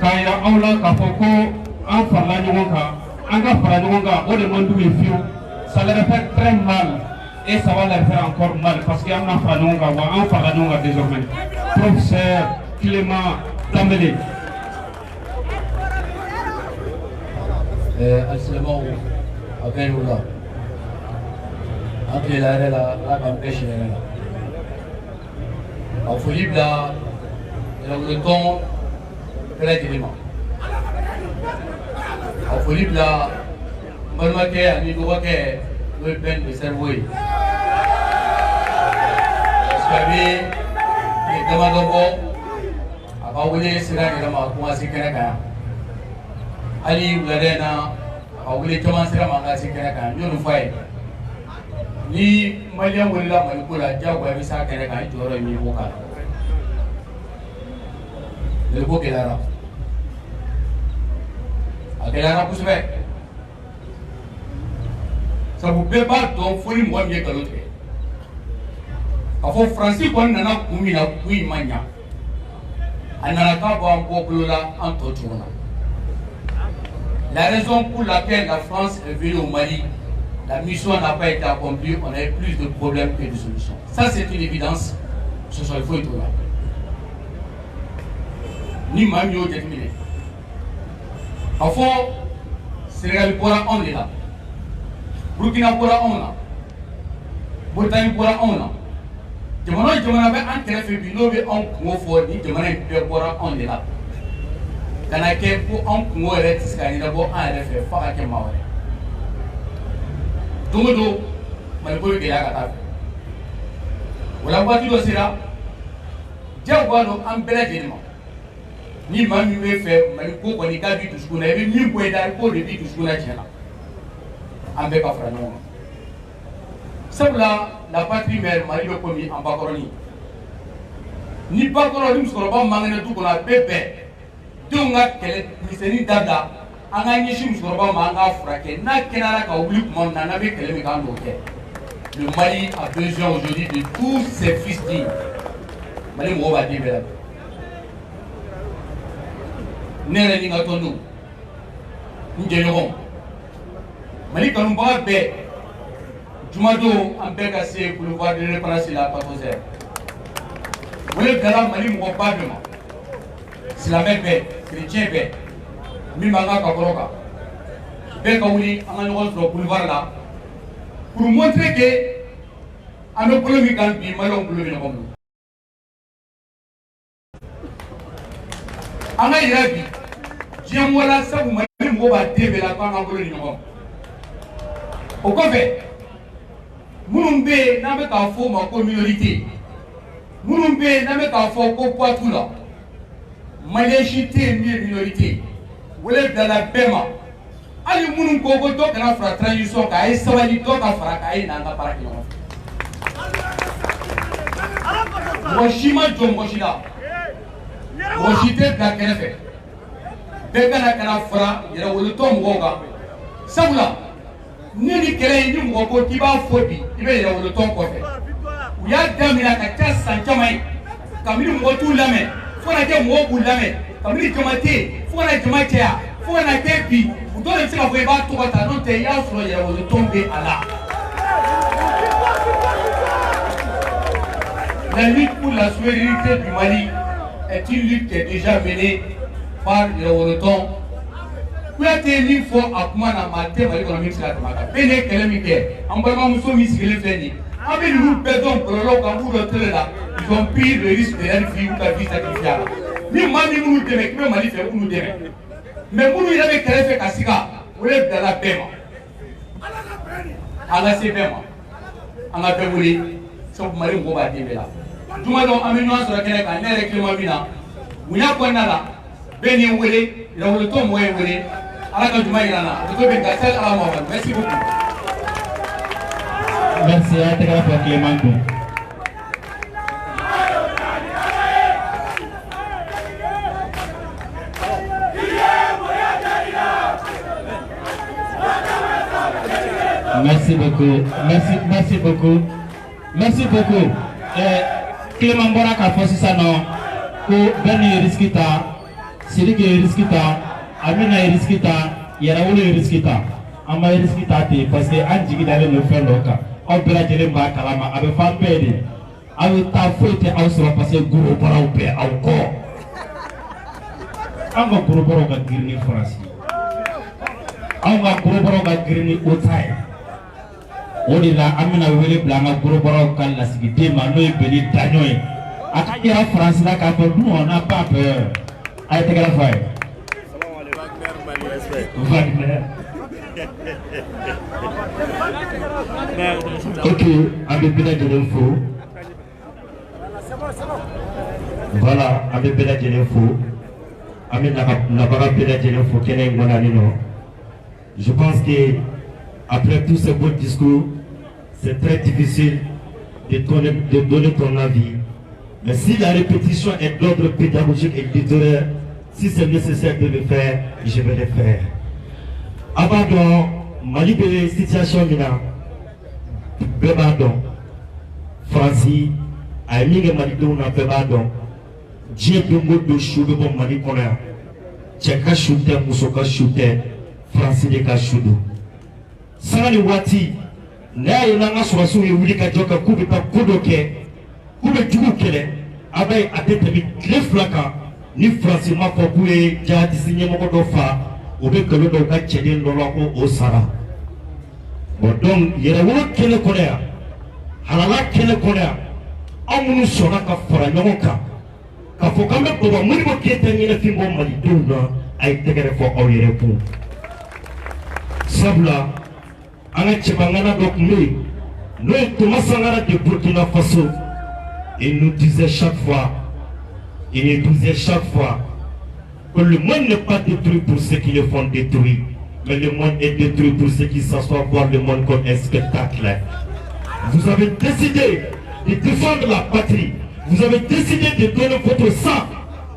[SPEAKER 6] k'a yira aw la k'a fɔ ko an farala ɲɔgɔn kan an ka fara ɲɔgɔn kan o de man d'u ye fiyewu ça leur fait très mal et ça va leur faire encore mal parce que an bɛna fara ɲɔgɔn kan wa an farala ɲɔgɔn kan désormais professeur Clément Dembélé.
[SPEAKER 12] Asilamanw a bɛɛ y'u la an tilela yɛrɛ la ala k'an bɛɛ si yɛrɛ la a foli bila yɛrɛwolotɔn bɛɛ lajɛlen ma a foli bila n balimakɛ ani dɔgɔkɛ n'o ye Ben de Cerveau ye parce que a bɛ tile damadɔ bɔ a ka wele sera n yɛrɛ ma ko n ka se kɛnɛ kan yan hali wulada in na a ka wele caman sera ma n ka se kɛnɛ kan yan n y'olu fɔ a ye ni maliyɛn welela Maliko la diyagoya bɛ s'a kɛnɛ kan i jɔyɔrɔ ye min ye i b'o k'a la Maliko gɛlɛyara a gɛlɛyara kosɛbɛ sabu bɛɛ b'a dɔn fo ni mɔgɔ min ye nkalon tigɛ k'a fɔ Faransi kɔni nana kun min na kun in ma ɲa a nana k'a bɔ an bɔbolo la an tɔ cogo la la raison pour laquelle la France est venue au Mali. La mission n'a pas été accomplie, on a eu plus de problèmes que de solutions. Ça, c'est une évidence. Ce soit il faut être là. Ni Mamio terminé. Parfois, Sénégal pourra on est là. Burkina pourra on là. Bretagne pourra on là. Jamana bɛ an kɛrɛfɛ bi n'o bɛ an kungo fɔ ni jamana in bɛɛ bɔra anw de la. Kana kɛ ko an kungo yɛrɛ tɛ se ka ɲɛnabɔ an yɛrɛ fɛ fo ka kɛ maa wɛrɛ. Don o don Maliko bɛ gɛlɛya ka taa fɛ o la waati dɔ sera diyagoya don an bɛɛ lajɛlen ma ni maa min bɛ fɛ Maliko kɔni k'a b'i dusukun na i bɛ min bɔ i da k'o de b'i dusukun na tiɲɛ na an bɛɛ ka fara ɲɔgɔn kan sabula la patrie mère Mali bɛ komi an bakɔrɔni ni bakɔrɔ ni musokɔrɔba man kɛnɛ du kɔnɔ a bɛɛ bɛn denw ka kɛlɛ misɛnnin dabila an ka ɲɛsin musokɔrɔba ma an k'a furakɛ n'a kɛnɛyara ka wuli tuma min na n'a bɛ kɛlɛ min k'an n'o kɛ le Mali a besoin aujourd'hui de tous ses fils dignes Mali mɔgɔw b'a den bɛɛ la ne yɛrɛ ni n ka tɔndenw n jɛɲɔgɔnw Mali kanubaga bɛɛ jumadon an bɛɛ ka se boulevard de l'Indépendance la Patosère wele bilala Mali mɔgɔba bɛɛ ma silamɛ bɛɛ chrétien bɛɛ min b'an ka kakɔrɔ kan bɛɛ ka wuli an ka ɲɔgɔn sɔrɔ boulevard la pour montrer que an bɛ bolo min kan bi Maliyɛnw bolo bɛ ɲɔgɔn bolo an ka yira bi diɲɛ mɔgɔ la sabu Mali mɔgɔw b'a den bɛɛ la k'an ka bolo ni ɲɔgɔn o kɔfɛ minnu bɛ yen n'an bɛ k'a fɔ o ma ko minorité minnu bɛ yen n'an bɛ k'a fɔ ko poids t'u la Maliyɛn si tɛ yen min ye minorité wele bilala bɛɛ ma hali minnu ko dɔ kana fara transition kan a ye sabali dɔ ka fara kan a ye n'an ka baara kɛ ɲɔgɔn fɛ mɔgɔ si ma jɔ mɔgɔ si la mɔgɔ si tɛ bila kɛrɛfɛ bɛɛ kana fara yɛrɛwolotɔ mɔgɔw kan sabula ni ni kɛlɛ ye ni mɔgɔ ko k'i b'a fɔ bi i bɛ yɛrɛwolotɔ kɔfɛ u y'a daminɛ ka ca san caman ye kabini mɔgɔ t'u lamɛn fo kana kɛ mɔgɔw b'u lamɛn kabini jama tɛ yen fo kana jama caya fo kana kɛ bi u dɔw de bɛ se k'a fɔ i b'a tɔgɔ ta n'o tɛ i y'a sɔrɔ yɛrɛwolotɔn bɛ a la. La lutte pour la souveraineté du Mali est une lutte qui est déjà menée par yɛrɛwolotɔn. Kuyate ye min fɔ a kuma na maa tɛ Mali kɔnɔ min bɛ se ka tɛmɛ a kan bɛɛ de ye kɛlɛ min kɛ an balimamuso min sigilen filɛ nin ye an bɛ ninnu bɛɛ dɔn bɔlɔlɔw kan b'u dɔn télé la ils ont pris le risque de leur vie ou ka vie sacrifiée a la ni maa min minnu dɛmɛ k'i bɛ Mali fɛ minnu dɛmɛ mais minnu yɛrɛ bɛ kɛrɛfɛ ka sigi o de bilala bɛɛ ma an ka se bɛɛ ma an ka bɛɛ wele sabu Mali mɔgɔw b'a den bɛɛ la juma dɔ an bɛ ɲɔgɔn sɔrɔ kɛnɛ kan ne yɛrɛ tilema min na bonya kɔnɔna la bɛɛ ni n wele yɛrɛwolotɔ mɔgɔ ye wele ala ka juma yira n na o to bɛ ka sel ala ma merci beaucoup.
[SPEAKER 1] Merci à tɛgɛ fɔ Clément Dou. Merci beaucoup. Merci beaucoup. Merci beaucoup. Clément bɔra k'a fɔ sisan nɔ ko bɛɛ ni ye risque ta Sidiki ye risque ta Amina ye risque ta Yɛrɛwolo ye risque ta an ma ye risque ta ten parce que an jigi dalen don fɛn dɔ kan aw bɛɛ lajɛlen b'a kalama a bɛ fɔ an bɛɛ de aw ye taa foyi tɛ aw sɔrɔ parce que gorobɔlaw bɛ aw kɔ an ka gorobɔlaw ka girin ni Faransi anw ka gorobɔlaw ka girin ni OTAN ye o de la an bɛna wele bila an ka gorobɔlaw ka lasigiden ma n'o ye Beni Daɲɔn ye Il y a France là, nous on n'a pas peur. Allez, la faille. Wagner. Ok, avec Béla de l'info. Voilà, avec Béla de l'info. Avec la barre Béla de l'info, je pense que après tous ces beaux discours, c'est très difficile de donner ton avis. Mais si la répétition est d'ordre pédagogique et littéraire, si c'est nécessaire de le faire, je vais le faire. Avant de Mali de situation mina, Bebadon, Francis, Aïming Mali de Ouna Bebadon, Dieu de Modo Choudou Mali Kona, Tcheka Chouté, Moussoka Chouté, Francis de Kachoudou. Sangani Wati, Naya Nanga Soassou et Wulika Djoka Koubita Kodoke, Koubé Djoukele, Abaye Adetami, les flacans, ni Francis Mafoboué, Djahadi Signé Mokodofa, ou bien que l'on a tchèdé l'oloko au Sara. Bon, donc, il y a un qui le connaît, Halala qui le connaît, Amoun Sona Kafara Yonka, Kafokame Boba Mounibo qui est un film Mali, Douna, a été fait pour Oyerepou. Sabla, Anna Tchebangana Dokme, nous, Thomas Sangara de Burkina Faso, il nous disait chaque fois, que le monde n'est pas détruit pour ceux qui le font détruire, mais le monde est détruit pour ceux qui s'assoient voir le monde comme un spectacle. Vous avez décidé de défendre la patrie, vous avez décidé de donner votre sang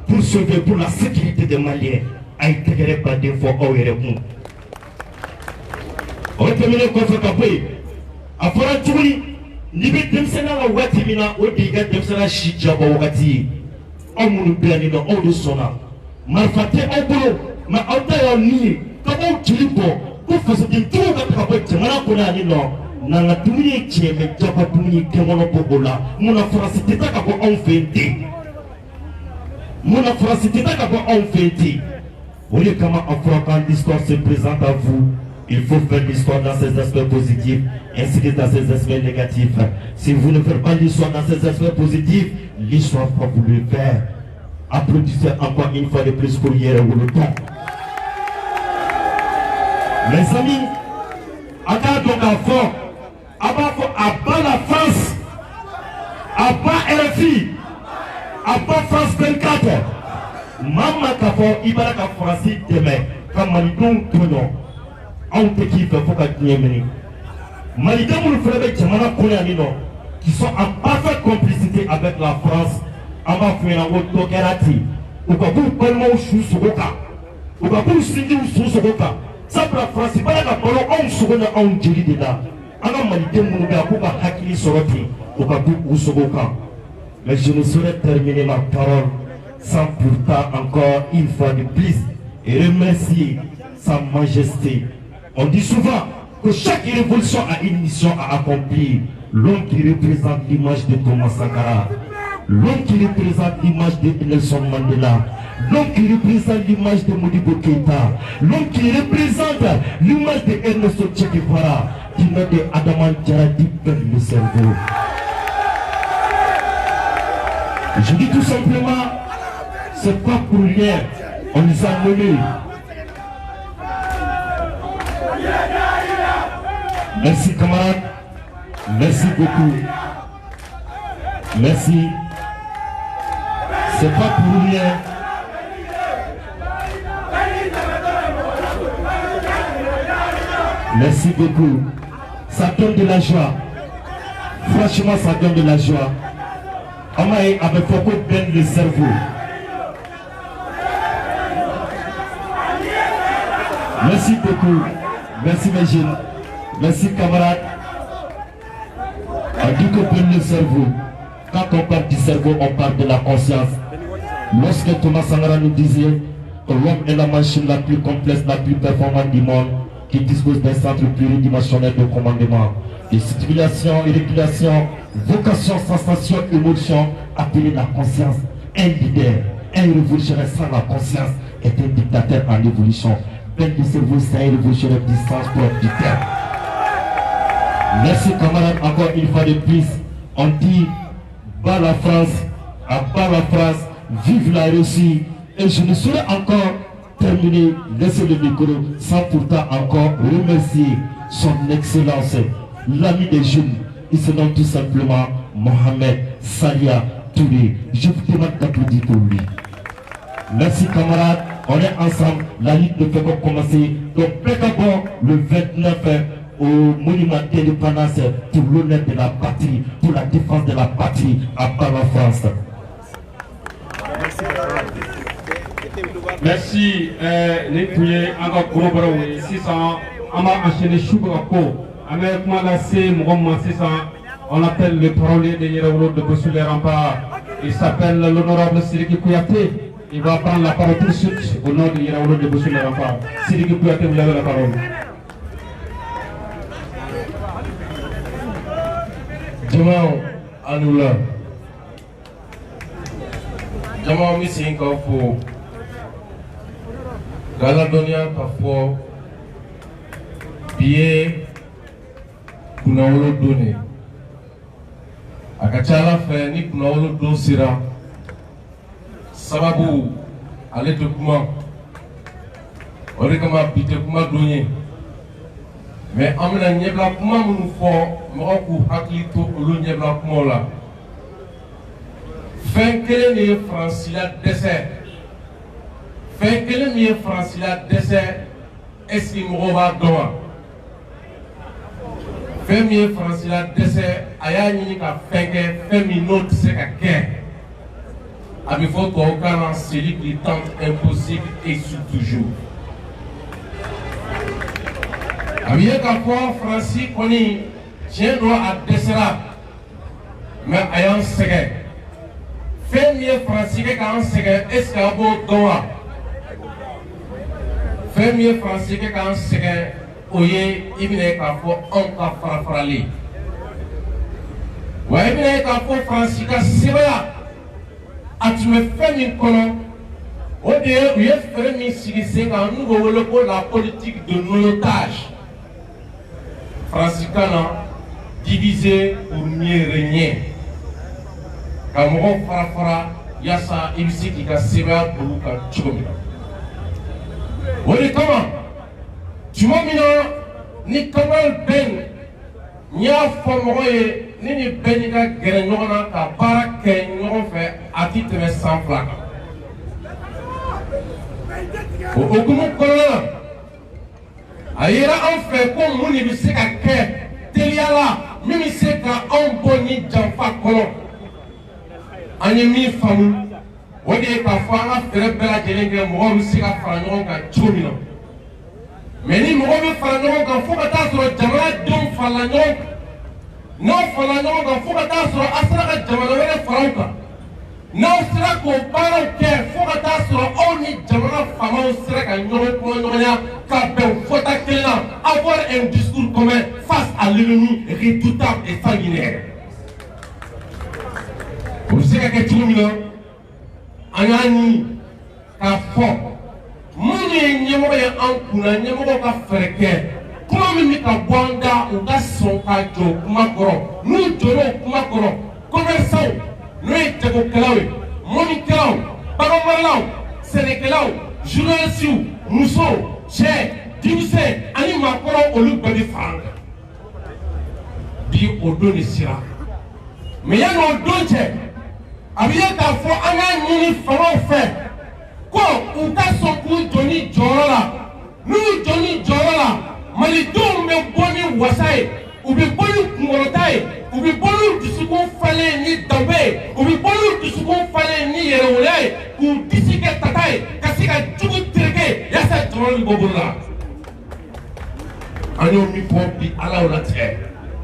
[SPEAKER 1] pour sauver, pour la sécurité des Maliens. A été par des fois au Yéremoun. On va terminer comme ça. A fara tuguni, ni bɛ denmisɛnnin la waati min na o de y'i ka denmisɛnninya si jabɔ wagati. Aw minnu bila nin na aw de sɔnna. Marifa tɛ aw bolo, mais aw ta y'aw ni ye. Ka aw jeli bɔ ko fasadentigiw ka taga bɔ jamana kɔnɔ yan nin nɔ. N'an ka dumuni ye tiɲɛ mɛ jaba dumuni kɛnkɔnɔ bɔ o la. Munna Faransi tɛ taa ka bɔ anw fɛ yen ten. Munna Faransi tɛ taa ka bɔ anw fɛ yen ten. O de kama a fɔra quand l'histoire se présente à vous. Il faut faire l'histoire dans ses aspects positifs ainsi que dans ses aspects négatifs. Si vous ne faites pas l'histoire dans ses aspects positifs, l'histoire va vous le faire. Applaudissez encore une fois de plus pour hier ou le temps. Mes amis, à donc à fond, à bas la France, à bas RFI, à bas France 24. Maman Kafo, Ibaraka Francis demain, comme Malidon Tonon. On te kiffe, il faut que tu aies mené. Malgré mon frère qui sont en parfaite complicité avec la France, on va faire un autre Kerati. Ou quand vous parlez au Choussouka, ou quand vous signez au Choussouka, ça pour la France, c'est pas la parole, on se connaît en Djili de là. On a malgré mon gars pour pas Hakili Soroti, ou quand vous Choussouka. Mais je ne saurais terminer ma parole sans pourtant encore une fois de plus et remercier Sa Majesté. On dit souvent que chaque révolution a une mission à accomplir. L'homme qui représente l'image de Thomas Sankara, l'homme qui représente l'image de Nelson Mandela, l'homme qui représente l'image de Modibo Keïta, l'homme qui représente l'image de Ernesto Che Guevara, qui met de Adaman Djaradi dans le cerveau. Je dis tout simplement, c'est pas pour rien, on les a nommés. Merci camarades, merci beaucoup, merci, c'est pas pour rien. Merci beaucoup, ça donne de la joie, franchement ça donne de la joie. Amaï avec beaucoup de le cerveau. Merci beaucoup, merci mes jeunes. Merci camarades. On dit qu'on prenne le cerveau. Quand on parle du cerveau, on parle de la conscience. Lorsque Thomas Sankara nous disait que l'homme est la machine la plus complexe, la plus performante du monde, qui dispose d'un centre pluridimensionnel de commandement, de stimulation et régulation, vocation, sensation, émotion, appelée la conscience. Un leader, un révolutionnaire sans la conscience est un dictateur en évolution. Ben du cerveau, c'est un révolutionnaire du sens propre du terme. Merci camarades, encore une fois de plus. On dit bas la France,
[SPEAKER 7] à part la phrase vive la Russie. Et je ne saurais encore terminer, laisser le micro sans pourtant encore remercier son excellence, l'ami des jeunes. Il se nomme tout simplement Mohamed Salia Touré. Je vous demande d'applaudir pour lui. Merci camarades, on est ensemble, la lutte ne fait pas commencer. Donc préparons le 29 au monument d'indépendance pour l'honneur de la patrie, pour la défense de la patrie à part la France.
[SPEAKER 6] Merci, Népouye, encore gros bravo, 600, on va enchaîner Choubrako, avec moi là c'est Mohamed 600, on appelle le parolier de Yéraoulou de Bossou les remparts, il s'appelle l'honorable Siriki Kouyaté, il va prendre la parole tout de suite au nom de Yéraoulou de Bossou les remparts. Siriki Kouyaté, vous avez la parole.
[SPEAKER 13] Jamal Anoula. Jamal Missing for Galadonia Kafo Bie Kunaolo Done Akachala Fe ni Kunaolo Dosira Sababu Ale Dokuma Orikama Bite Kuma Donye. Mais amena nyebla kuma munu fo moko hakili to olu nyebla kuma la fen kelen ni Francila dessert fen kelen ni Francila dessert est-ce moko ba doa fen mi Francila dessert aya nyini ka fenke fen mi note se ka ke abi fo to kana celui qui tente impossible et sous toujours. Abiye ka fɔ Fransi kɔni tiɲɛ don a dɛsɛra mais a y'an sɛgɛn fɛn min ye Fransi kɛ k'an sɛgɛn est ce que a b'o dɔn wa fɛn min ye Fransi kɛ k'an sɛgɛn o ye i bɛna ye k'a fɔ anw ka farafarali wa i bɛna ye k'a fɔ Fransi ka sɛbɛya a tun bɛ fɛn min kɔnɔ o de ye u ye fɛɛrɛ min sigi sen kan n'u bɛ wele ko la politique de noyautage. Francicana divisé pour mieux régner. Kamoro farafara yasa ibisi kika seba buluka chomi. Wole kama tumamina ni kamal ben nya fomoye ni ben ka gere nyona ka para ke nyon fe ati teme sans flaque. O okumu kola ayera an fɛ ko mun de bɛ se ka kɛ teliya la min bɛ se ka anw bɔ ni janfa kɔnɔ an ye min faamu o de ye k'a fɔ an ka fɛɛrɛ bɛɛ lajɛlen kɛ mɔgɔw bɛ se ka fara ɲɔgɔn kan cogo min na mais ni mɔgɔw bɛ fara ɲɔgɔn kan fo ka taa sɔrɔ jamanadenw farala ɲɔgɔn kan n'aw farala ɲɔgɔn kan fo ka taa sɔrɔ a sera ka jamana wɛrɛ fara aw kan n'aw sera k'o baaraw kɛ fo ka taa sɔrɔ aw ni jamana faamaw sera ka ɲɔgɔn kumaɲɔgɔnya ka bɛn fɔta kelen na avoir un discours commun face à l'ennemi redoutable et sanguinaire. O bɛ se ka kɛ cogo min na an y'a ɲini k'a fɔ minnu ye ɲɛmɔgɔ ye an kunna ɲɛmɔgɔw ka fɛɛrɛ kɛ kuma min bɛ ka bɔ an da u ka sɔn ka jɔ kuma kɔrɔ n'u jɔra o kuma kɔrɔ commerçants n'o ye jagokɛlaw ye mɔnikɛlaw baganmaralaw sɛnɛkɛlaw journalistes musow cɛ denmisɛn ani maakɔrɔw olu bɛɛ bɛ fara an kan bi o don de sera mais yanni o don cɛ a bɛ ye k'a fɔ an k'a ɲini famaw fɛ ko u ka sɔn k'u jɔ ni jɔyɔrɔ la n'u jɔ ni jɔyɔrɔ la malidenw bɛ bɔ ni wasa ye u bɛ bɔ ni kunkɔrɔta ye u bɛ bɔ n'u dusukun falen ni danbe ye u bɛ bɔ n'u dusukun falen ni yɛrɛwoloya ye k'u disi kɛ tata ye ka se ka jugu tereke yaasa jamana bɛ bɔ bolo la an y'o min fɔ bi ala y'o latigɛ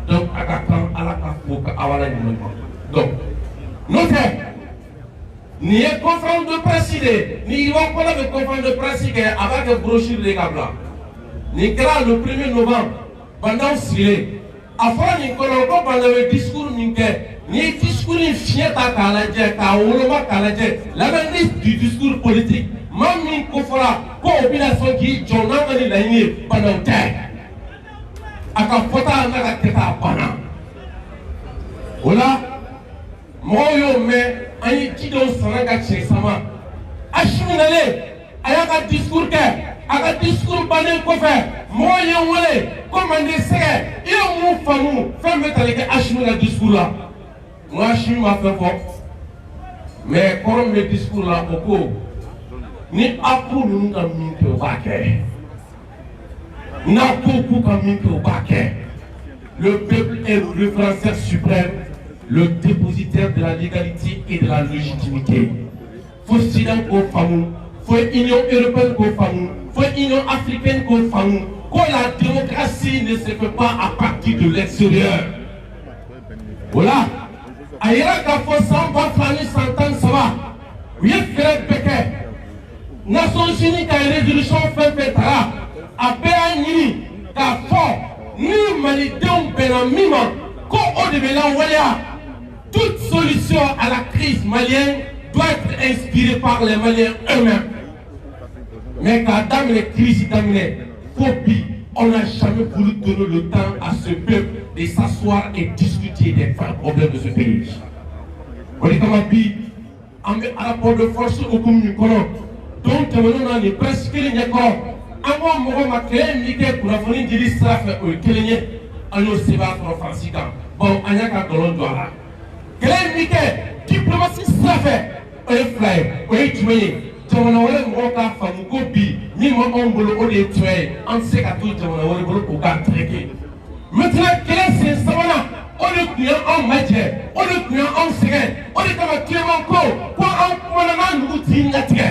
[SPEAKER 13] donc a ka kan ala ka fo ka aw la ɲuman kɔ donc n'o tɛ nin ye conférence de presse de ni Yiriwa Kɔnɛ bɛ conférence de presse kɛ a b'a kɛ brochure de ka bila nin kɛra le 1er novembre bandaw sigilen a fɔra nin kɔnɔ ko banda bɛ discours min kɛ n'i ye discours in fiɲɛ ta k'a lajɛ k'a woloma k'a lajɛ l'analyse du discours politique maa min kofɔra ko o bɛna sɔn k'i jɔ n'a ka ni laɲini ye bandaw tɛ a ka fɔta n'a ka kɛta a banna o la mɔgɔw y'o mɛn an ye ci dɔw sama ka cɛ sama Hachimi nalen a y'a ka discours kɛ a ka discours bannen kɔfɛ mɔgɔw ye n wele ko Mande Sɛgɛ i ye mun faamu fɛn bɛ tali kɛ Hachimi ka discours la n ko Hachimi ma fɛn fɔ mais kɔrɔ min bɛ discours la o ko ni APRO ninnu ka min kɛ o b'a kɛ n'a ko k'u ka min kɛ o b'a kɛ. Le peuple est le référentiel suprême, le dépositaire de la légalité et de la légitimité. Faut Sidan qu'au famou, faut Union européenne qu'au famou, faut Union africaine qu'au famou, que la démocratie ne se fait pas à partir de l'extérieur. Voilà. Ailleurs qu'à faut sans pas flâner s'entendre, ça va. Oui, frère Pékin. Nations Unies qui a une résolution fait à Béani, qu'à fort. Ni Malidenw bɛnna min ma ko o de bɛ lawaleya. Toute solution à la crise malienne doit être inspirée par les Maliens eux-mêmes. Mais k'a daminɛ crise daminɛ fo bi on n'a jamais voulu donner le temps à ce peuple de s'asseoir et discuter des vrais problèmes de ce pays. O de kama bi an bɛ rapport de force hukumu min kɔnɔ donc tɛmɛnen na nin presque kelen ɲɛkɔrɔ. An ko mɔgɔ ma kɛlɛ min kɛ kunnafoni dili sira fɛ o ye kelen ye an y'o sɛbɛn sɔrɔ Faransi kan bon an y'a ka nkalon don a la kɛlɛ min kɛ diplomasi sira fɛ o ye fila ye o ye jumɛn ye jamana wɛrɛ mɔgɔw k'a faamu ko bi min ma anw bolo o de ye tiɲɛ ye an tɛ se ka to jamana wɛrɛ bolo k'o k'a tereke maintenant kɛlɛ sen sabanan o de tun ye anw majɛ o de tun ye anw sɛgɛn o de kama Clément ko an kumana n'an nugu t'i ɲɛtigɛ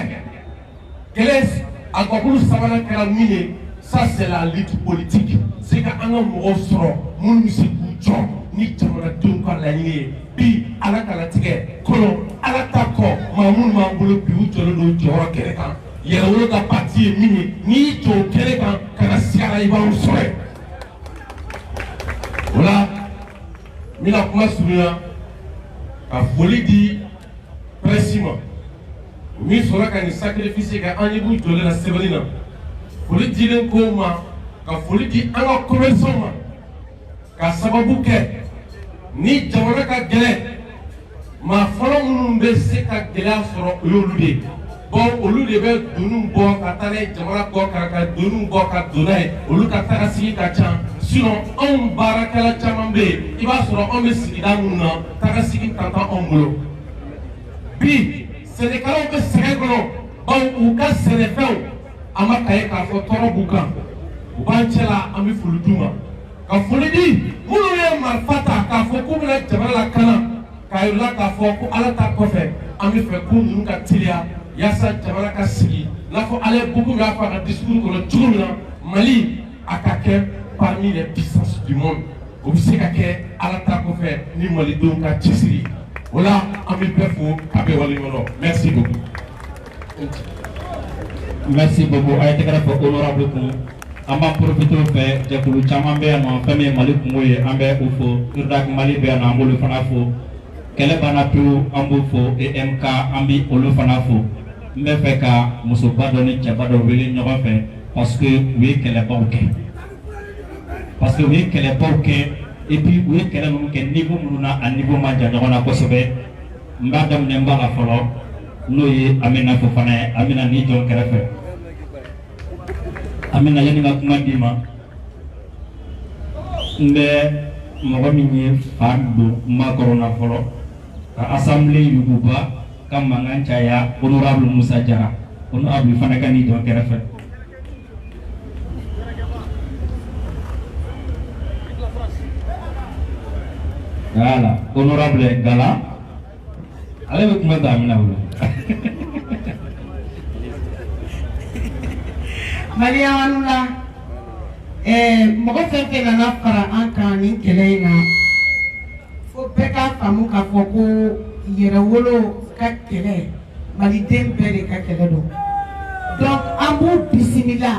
[SPEAKER 13] kɛlɛ a gɔkulu sabanan kɛra min ye ça c'est la lutte politique c'est ka an ka mɔgɔw sɔrɔ minnu bɛ se k'u jɔ ni jamanadenw ka laɲini ye bi ala ka latigɛ kɔnɔ ala ta kɔ maa minnu b'an bolo bi u jɔlen don jɔyɔrɔ kɛnɛ kan yɛrɛwolo ka parti ye min ye n'i y'i jɔ o kɛnɛ kan ka na sigi a la i b'anw sɔrɔ yen o la n bɛna kuma surunya ka foli di presse ma. Min sɔrɔ ka nin sacrifice kɛ an ye b'u jɔlen na sɛbɛnni na foli dilen ko ma ka foli di an ka commerçants ma ka sababu kɛ ni jamana ka gɛlɛn maa fɔlɔ minnu bɛ se ka gɛlɛya sɔrɔ o y'olu de ye bon olu de bɛ doniw bɔ ka taa n'a ye jamana kɔ kan ka doniw bɔ ka don n'a ye olu ka taga sigi ka ca sinon anw baarakɛla caman bɛ yen i b'a sɔrɔ anw bɛ sigida minnu na taga sigi ka taa anw bolo bi. Sɛnɛkɛlaw bɛ sɛgɛn kɔnɔ bawo u ka sɛnɛfɛnw a ma ka ye k'a fɔ tɔɔrɔ b'u kan u b'an cɛ la an bɛ foli d'u ma ka foli di minnu ye marifa ta k'a fɔ k'u bɛna jamana lakana k'a yir'u la k'a fɔ ko ala ta kɔfɛ an bɛ fɛ ko ninnu ka teliya yaasa jamana ka sigi n'a fɔ ale Boku y'a fɔ a ka discours kɔnɔ cogo min na Mali a ka kɛ parmi les puissances du monde o bɛ se ka kɛ ala ta kɔfɛ ni Malidenw ka cɛsiri. Voilà, on me fait fou, merci beaucoup.
[SPEAKER 1] Merci beaucoup. A été grave honorable pour an b'a profité o fɛ jɛkulu caman bɛ yan nɔ fɛn min ye Mali kungo ye an bɛ o fo Urdak Mali bɛ yan nɔ an b'olu fana fo kɛlɛ banna pewu an b'o fo EMK an bɛ olu fana fo n bɛ fɛ ka musoba dɔ ni cɛba dɔ wele ɲɔgɔn fɛ parce que u ye kɛlɛbaw kɛ et puis u ye kɛlɛ minnu kɛ niveau minnu na a niveau ma jan ɲɔgɔn na kosɛbɛ n b'a daminɛ n b'a la fɔlɔ n'o ye Amina Fofana ye Amina n'i jɔ n kɛrɛfɛ Amina yanni ka kuma d'i ma n bɛ mɔgɔ min ye fa don n ma kɔrɔna fɔlɔ ka assemblée yuguba ka mankan caya honorable Musa Jara honorable fana ka n'i jɔ n kɛrɛfɛ. Voilà, honorable Gala. Allez vous comment Amina bolo.
[SPEAKER 14] Mariamuna mɔgɔ fɛn fɛn nana fara an kan nin kɛlɛ in na fo bɛɛ k'a faamu k'a fɔ ko yɛrɛwolo ka kɛlɛ Maliden bɛɛ de ka kɛlɛ don donc an b'u bisimila.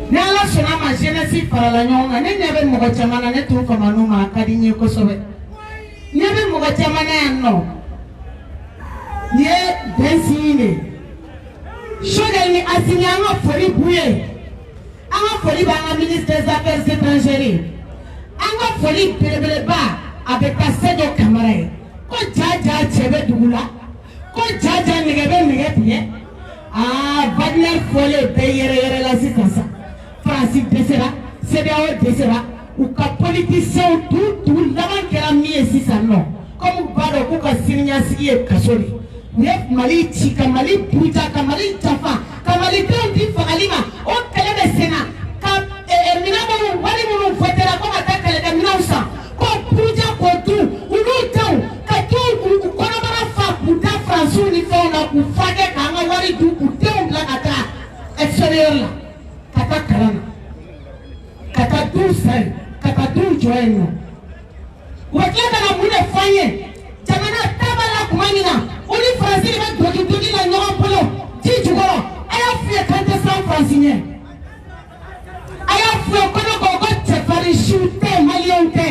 [SPEAKER 14] Ni ala sɔnna ma jeunesse farala ɲɔgɔn kan ne ɲɛ bɛ mɔgɔ caman na ne t'u kamanu ma a ka di n ye kosɛbɛ ɲɛ bɛ mɔgɔ caman na yan nɔ nin ye bɛn sigi de Choguel ni Assimi an ka foli b'u ye an ka foli b'an ka ministre des affaires étrangères an ka foli belebeleba a bɛ taa se dɔ kamara ye ko jaja cɛ bɛ dugu la ko jaja nɛgɛ bɛ nɛgɛ tigɛ Wagner fɔlen bɛɛ yɛrɛ la sisan sa Faransi dɛsɛra CEDEAO dɛsɛra u ka politiciens tu laban kɛra min ye sisan nɔ comme u b'a dɔn k'u ka siniɲɛsigi ye kaso de u ye Mali ci ka Mali buruja ka Mali jafa ka malidenw di fagali ma o kɛlɛ bɛ sen na ka minɛn minnu wari minnu votera ko ka taa kɛlɛkɛminɛnw san ko buruja k'o dun olu denw ka t'u kɔnɔbara fa k'u da Faransiw ni fɛnw na k'u furakɛ k'an ka wari dun k'u denw bila ka taa extérieur la ka taa kalan na ka taa duw san ka taa duw jɔ yen nɔ u bɛ tila ka na mun de fɔ an ye jamana taaba la tuma min na u ni Faransi de bɛ dogi la ɲɔgɔn bolo ji jukɔrɔ a y'a f'u ye k'an tɛ siran Faransi ɲɛ a y'a f'u ye ko ne ko ko cɛfarinsiw tɛ maliyɛnw tɛ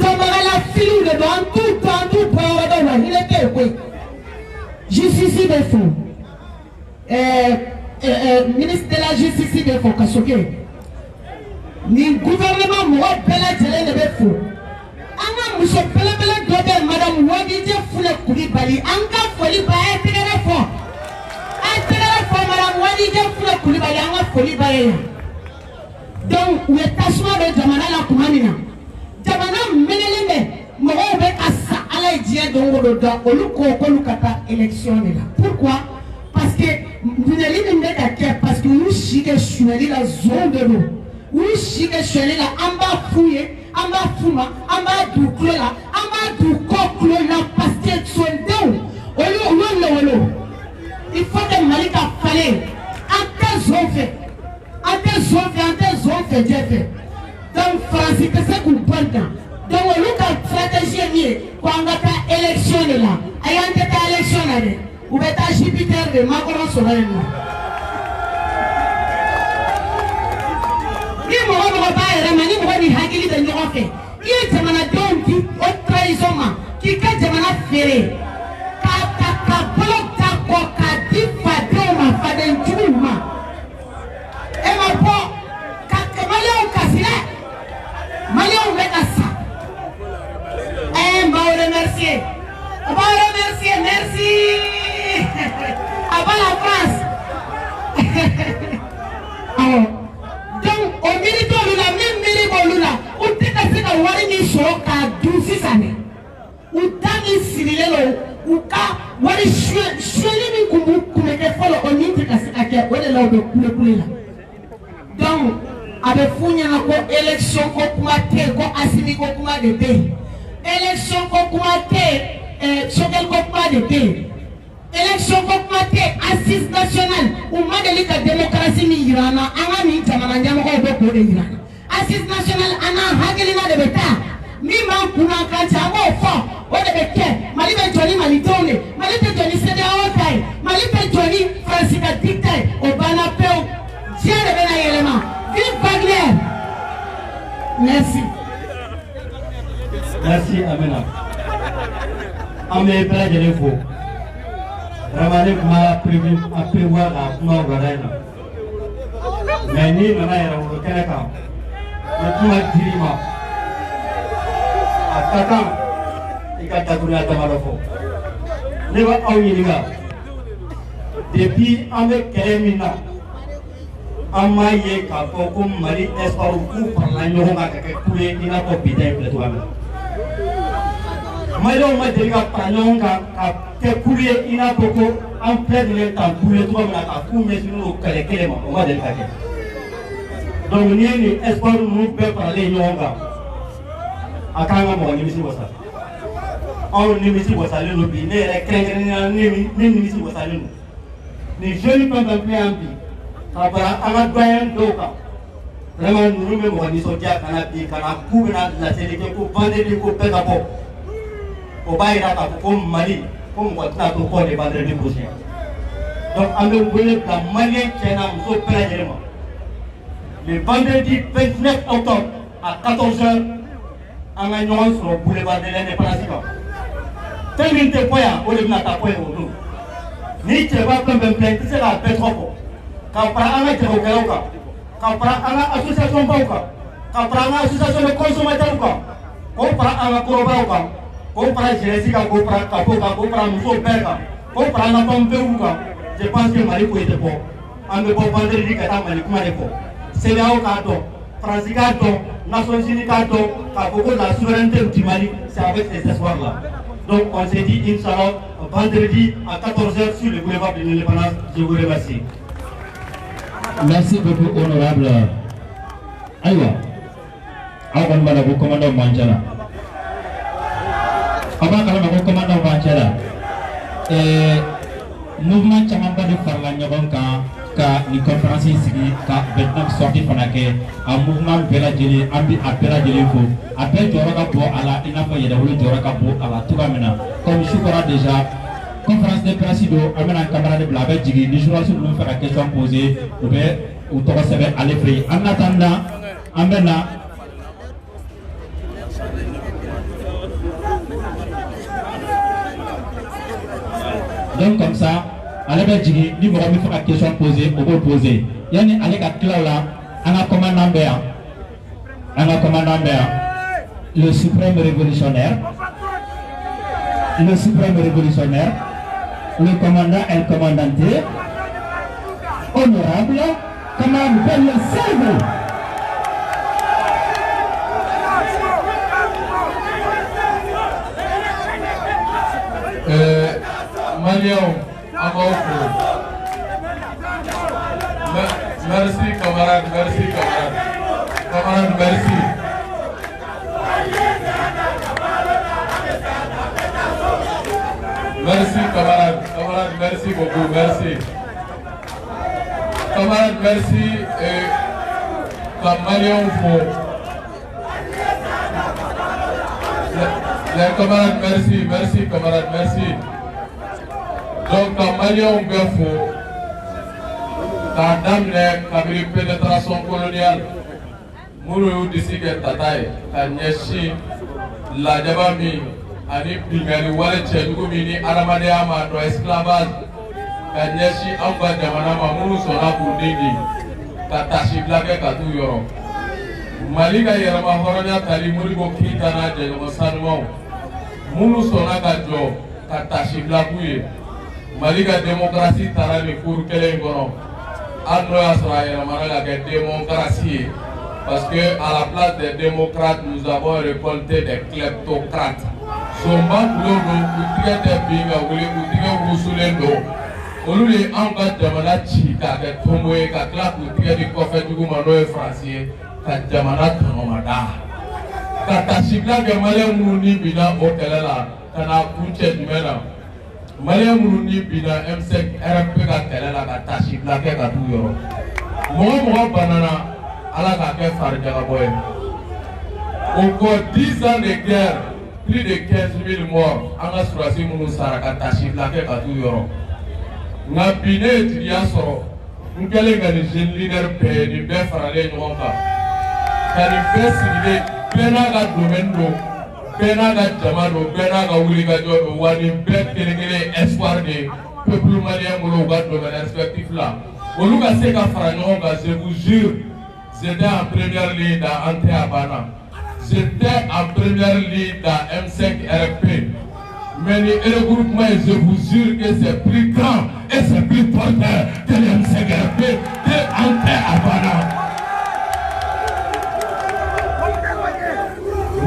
[SPEAKER 14] dɔnbagala filiw de don an t'u bɔ yɔrɔ dɔw la hinɛ tɛ yen koyi justice bɛ fo ministre de la justice bɛ fo Kasoke nin gouvernement mɔgɔ bɛɛ lajɛlen de bɛ fo an ka muso belebele dɔ bɛ yen madame Wadije Fule Kulibali an ka foli ba a ye tɛgɛrɛ fɔ madame Wadije Fule Kulibali an ka foli ba ye donc u ye tasuma bɛ jamana la tuma min na jamana mɛnɛlen bɛ mɔgɔw bɛ ka sa ala ye diɲɛ don o don da olu ko k'olu ka taa élection de la pourquoi parce que minɛli min bɛ ka kɛ parce que olu si kɛ sonyɛli la zon de don olu si kɛ sonyɛli la an b'a f'u ye an b'a f'u ma an b'a d'u tulo la an b'a d'u kɔ tulo la parce que sondenw olu lɔgɔlo il faut que Mali ka falen an tɛ zon fɛ an tɛ zon fɛ diɲɛ fɛ donc Faransi tɛ se k'u bɔ dan donc olu ka stratégie ye min ye ko an ka taa élection de la ayi an tɛ taa élection na dɛ u bɛ taa Jupiter de Macron sɔrɔ yen nɔ ni mɔgɔ b'a yɛrɛ ma ni mɔgɔ ni hakili bɛ ɲɔgɔn fɛ i ye jamanadenw di o trahison ma k'i ka jamana feere ka bolo da kɔ k'a di fadenw ma fadentigiw ma e ma bɔ ka maliyɛnw kasi dɛ maliyɛnw bɛ ka sa n b'aw remercier merci à bas la France donc au milite olu la min miiri b'olu la u tɛ ka se ka wari min sɔrɔ k'a dun sisan dɛ u da min sirilen don u ka wari suyɛli min kun bɛ kɛ fɔlɔ o min tɛ ka se ka kɛ o de la u bɛ kule la donc a bɛ f'u ɲɛna ko élection ko kuma tɛ yen ko Asimi ko kuma de bɛ yen élection ko kuma tɛ yen Choguel ko kuma de bɛ yen élection ko kuma tɛ yen assise nationale u ma deli ka démocratie min yira an na an ka nin jamana ɲɛmɔgɔw bɛ k'o de yira an na assise nationale an n'an hakilina de bɛ taa min b'an kunna kan cɛ an b'o fɔ o de bɛ kɛ Mali bɛ jɔ ni malidenw de Mali tɛ jɔ ni CEDEAO ta ye Mali tɛ jɔ ni Faransi ka dictat ye o banna pewu diɲɛ de bɛna yɛlɛma vive Wagner merci.
[SPEAKER 1] Merci Amina. An bɛ bɛɛ lajɛlen fo. Vraiment ne kun b'a prévoir ka kuma wulada in na. Mais n'i nana yɛrɛ wolo kɛnɛ kan, ni kuma dir'i ma, a ka kan i ka dakuruɲa damadɔ fɔ. Ne bɛ aw ɲininka depuis an bɛ kɛlɛ min na, an m'a ye k'a fɔ ko Mali espoir k'u farala ɲɔgɔn kan ka kɛ kule i n'a fɔ bi ta in filɛ cogoya min na. Maliyɛnw ma deli ka fara ɲɔgɔn kan ka kɛ kule ye i n'a fɔ ko an filɛ nin ye ka kule cogo min na ka k'u ɲɛsinnen don kɛlɛ kelen ma o ma deli ka kɛ. Donc n'i ye nin espoir ninnu bɛɛ faralen ɲɔgɔn kan a kan ka mɔgɔ nimisi wasa. Anw nimisi wasalen don bi ne yɛrɛ kɛrɛnkɛrɛnnenya ne nimisi wasalen don. Nin jeune fɛn fɛn filɛ yan bi ka fara an ka doyen dɔw kan vraiment ninnu bɛ mɔgɔ nisɔndiya ka na bi ka na k'u bɛna laseli kɛ ko vendredi ko bɛɛ ka bɔ o b'a yira k'a fɔ ko Mali ko mɔgɔ tɛna to kɔ de vendredi prochain donc an bɛ wele bila maliyɛn cɛ n'a muso bɛɛ lajɛlen ma le vendredi 29 octobre à 14h an ka ɲɔgɔn sɔrɔ boulevard de l'Indépendance kan fɛn min tɛ fɔ yan o de bɛna taa fɔ yen o don ni cɛba fɛn fɛn filɛ n tɛ se k'a bɛɛ tɔgɔ fɔ ka fara an ka jagokɛlaw kan ka fara an ka association baw kan ka fara an ka association de consommateurs kan
[SPEAKER 7] k'o fara an ka kɔrɔbaw kan k'o fara jeunesse kan k'o fara kafo kan k'o fara musow bɛɛ kan k'o fara an ka fɛnw kan je pense que Mali ko tɛ bɔ an bɛ bɔ vendredi ka taa Mali kuma de fɔ CEDEAO k'a dɔn France k'a dɔn Nations Unies k'a dɔn k'a fɔ ko la souveraineté du Mali c'est avec ces espoirs là donc on s'est dit Inch'Allah vendredi à 14h sur le boulevard de l'Indépendance. Je vous remercie.
[SPEAKER 1] Merci beaucoup honorable. Aïwa. Awan mana bu commandant Manjala. Abang kalau mau commandant Manjala. Mouvement caman ba de farla ɲɔgɔn kan ka ni conférence sigi ka Vietnam sorti fana kɛ a mouvement bɛɛ lajɛlen an bi a bɛɛ lajɛlen fo a bɛɛ jɔyɔrɔ ka bon a la i n'a fɔ yɛrɛwolo jɔyɔrɔ ka bon a la cogoya min na comme su kɔrɔ déjà conférence de presse do an bɛna camarade bila a bɛ jigin ni journaliste ninnu fɛ ka question poser u bɛ u tɔgɔ sɛbɛn ale fɛ yen en attendant an bɛ na donc comme ça ale bɛ jigin ni mɔgɔ min fɛ ka question poser o b'o poser yanni ale ka tila o la an ka commandant bɛ yan le suprême révolutionnaire le commandant El Commandante honorable camarade Bello Selvo.
[SPEAKER 15] Mariam Amoko. Merci camarade, merci. Merci camarade, merci beaucoup, merci. Camarade, merci et comme Mariam faut. Les camarades, merci camarade, merci. Donc comme Mariam Befo, ta dame kabiri pénétration coloniale, Mourou d'ici que Tataï, ta Nyeshi, la Jabami, ani Bingali Wale Tchedougumi, Aramadea Mato, esclavage, ta Nyeshi Amba Jamanama, Mourou Sona Boudini, ta Tashi Blake Katou Yoro. Malika Yerama Horania Tali Mourigo Kitana, Djengamo Sanmao, Mourou Sona Kajo, ta Tashi Blakouye. Malika démocratie tarani pour quel ngono anno Israël maraga que démocratie parce que à la place des démocrates nous avons récolté des kleptocrates somba blodo kutiga de binga wuli kutiga rusulendo oluli anga jamana chika ke tomoe ka kla kutiga di kofe dugu mano e français ka jamana tonomada ka tasibla ke male muni bina okelela kana kunche dimena Malien Mourouni bina M5 RP ka kɛlɛ la ka tasi bila kɛ ka t'u yɔrɔ mɔgɔ banana ala ka kɛ farijagabɔ ye au cours 10 ans de guerre plus de 15 000 morts an ka surasi minnu sara ka tasi bila kɛ ka t'u yɔrɔ nka bi ne ye tigiya sɔrɔ n kɛlen ka nin jeune leader bɛɛ nin bɛɛ faralen ɲɔgɔn kan ka nin bɛɛ sigilen bɛɛ n'a ka domaine don bɛɛ n'a ka jama don bɛɛ n'a ka wulikajɔ don wa nin bɛɛ kelen-kelen espoir de peuple malien bolo u ka domaine respectif la olu ka se ka fara ɲɔgɔn kan je vous jure j'étais en première ligne dans Ante Abana j'étais en première ligne dans M5 RP mais le regroupement je vous jure que c'est plus grand et c'est plus porteur que le M5 RP de Ante Abana.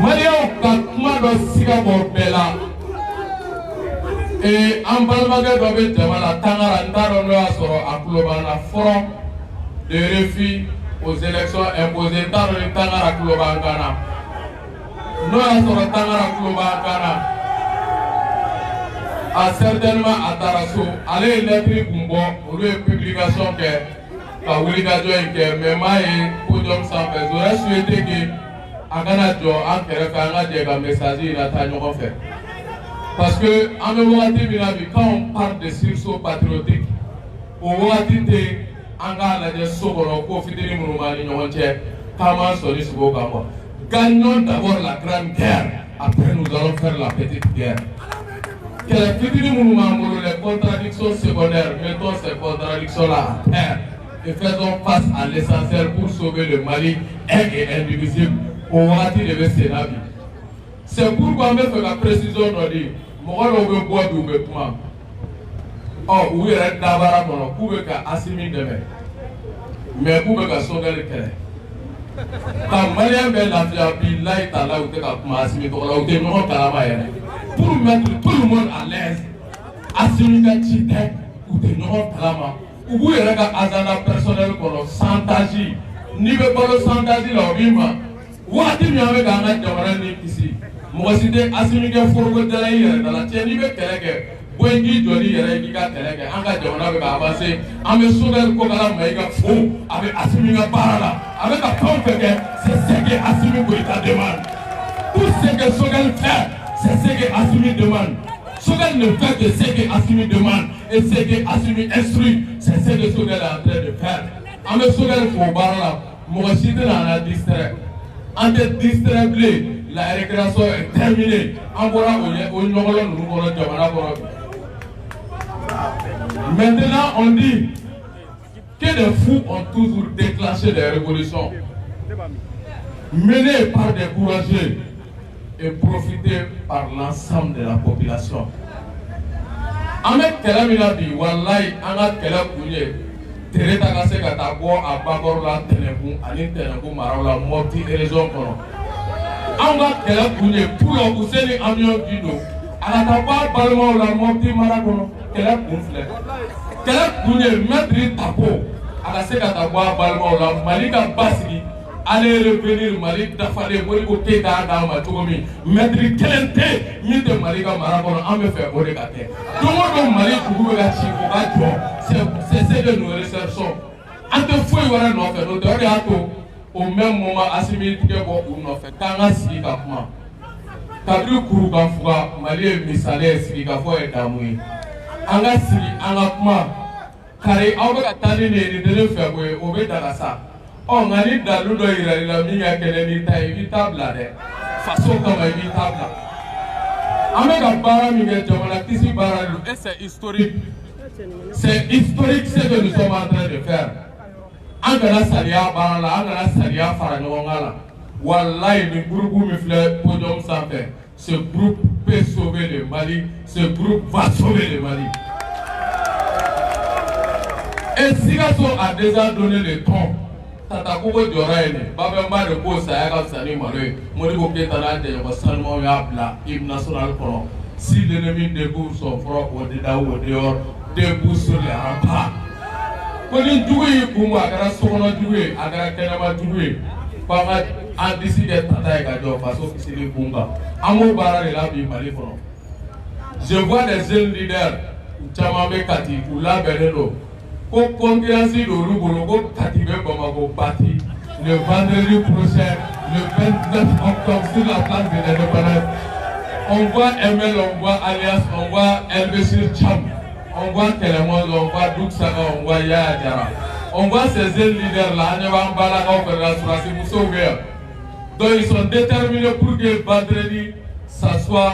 [SPEAKER 15] Malien ka kuma dɔ siga bɔ bɛɛ la an balimakɛ dɔ bɛ jama la Tangara n t'a dɔn n'o y'a sɔrɔ a tulo b'an na front de refus aux élections imposées n t'a dɔn ni Tangara tulo b'an kan na n'o y'a sɔrɔ Tangara tulo b'an kan na a certainement a taara so ale ye lettre kun bɔ olu ye publication kɛ ka wulikajɔ in kɛ mais m'a ye podium sanfɛ j'aurais souhaité que a kana jɔ an kɛrɛfɛ an ka jɛ ka message in taa ɲɔgɔn fɛ parce que an bɛ wagati min na bi quand on parle de sursaut patriotique o wagati tɛ an k'a lajɛ so kɔnɔ ko fitini minnu b'an ni ɲɔgɔn cɛ k'an m'an sɔnni sigi o kan quoi gagnons d'abord la grande guerre après nous allons faire la petite guerre kɛlɛ fitini minnu b'an bolo les contradictions secondaires mettons ces contradictions là à terre et faisons face à l'essentiel pour sauver le Mali un et indivisible. O wagati de bɛ senna bi C'est pourquoi on veut faire la précision de dire, moi on veut boire du vêtement. Oh, où est le dabara pour pouvez qu'à assimiler demain. Mais pouvez qu'à sauver le cœur. Quand Malien belle la vie, là il t'a là où t'es qu'à assimiler, là où t'es non t'as la maille. Pour mettre tout le monde à l'aise, assimiler chité, où t'es non t'as la maille. Où est le gars azana personnel pour le santage. Ni be balo santage là au bima. Wati mi ame ganga jamana ni kisi. Moi c'était assimiler forgo de la hier dans la tienne ni be keleke. Boengi joli yere ki ka keleke. Anga jamana be avancer. Ame soudel ko kala maiga fo. Ame assimiler barala. Ame ka pompe c'est ce que assimiler ko ta demande. Tout ce que Sogal fait, c'est ce que Assimi demande. Sogal ne fait que ce que Assimi demande. Et ce que Assimi instruit, c'est ce que Sogal est en train de faire. En me Sogal faut barra, moi aussi de la distrait. En te distrait, la récréation est terminée. En voilà, maintenant, on dit que les fous ont toujours déclenché des révolutions menées par des courageux et profitées par l'ensemble de la population. Avec Kelaminabi, Wallahi, Angat Kelakuye, Tereta Kaseka Tabo, Abagorla, Tenebu, Anin Tenebu, Marola, Moti, et les autres. Angat Kelakuye, pour le Ouseni Amion Guido, Anataba, Balmo, la Moti, Maragono, Kelakufle. Kelakuye, Madrid Tabo, Anaseka Tabo, Balmo, la Malika Basri. Allez revenir Malik Dafale, Moribo Keda Dama Togomi, Maître Kelente, Mite Malika Marabon, en me fait Oregate. Tout le monde Malik Kougachi, c'est ce que nous recherchons. En te fouille, voilà, nous faisons, nous devons au même moment assimiler ou nous faisons, quand on s'y capma. Kabri Kourougan Fouga, Mali Misale, Sigafo et Damoui. Anga Sigi, Angakma, Kari, Aouga Tani, ne faire au Bédalasa. On a dit dans le dos, il a mis à quel évitable là, façon comme évitable. Avec Bara Miguel Jamalakisi Baralou, et c'est historique. C'est historique ce que nous sommes en train de faire. Angala Salia Barala, Angala Salia Faranongala. Wallahi, le groupe me fait podium sans faire. Ce groupe peut sauver le Mali, ce groupe va sauver le Mali. Et Sigasso a déjà donné le ton. Tata Kouko Dioraine, Babamba de Beau Sayaga Sani Malé, Moribo Ketana de Wassalmo Yabla, Hymne national Coran. Si l'ennemi debout son front au-dedans ou au dehors, debout sur les remparts. Koni Doué, Bouma, Agara Sokono Doué, Agara Kenama Doué, Pama Andisi de Tata et Gado, Faso Kisili Bunga, Amo Bara de la Bimali Coran. Je vois des jeunes leaders, Chamame Kati, Oula Benelo. Pour concurrencer le Roubologo, Katibé Bamako Bati, le vendredi prochain, le 29 octobre, sur la place de l'indépendance. On voit ML, on voit Alias, on voit Elbessir Cham, on voit Kelemon, on voit Duxaga, on voit Yaya Diara. On voit ces jeunes leaders-là, Anevan Balaga, Opération Mousso Ouvert. Donc ils sont déterminés pour que vendredi, ça soit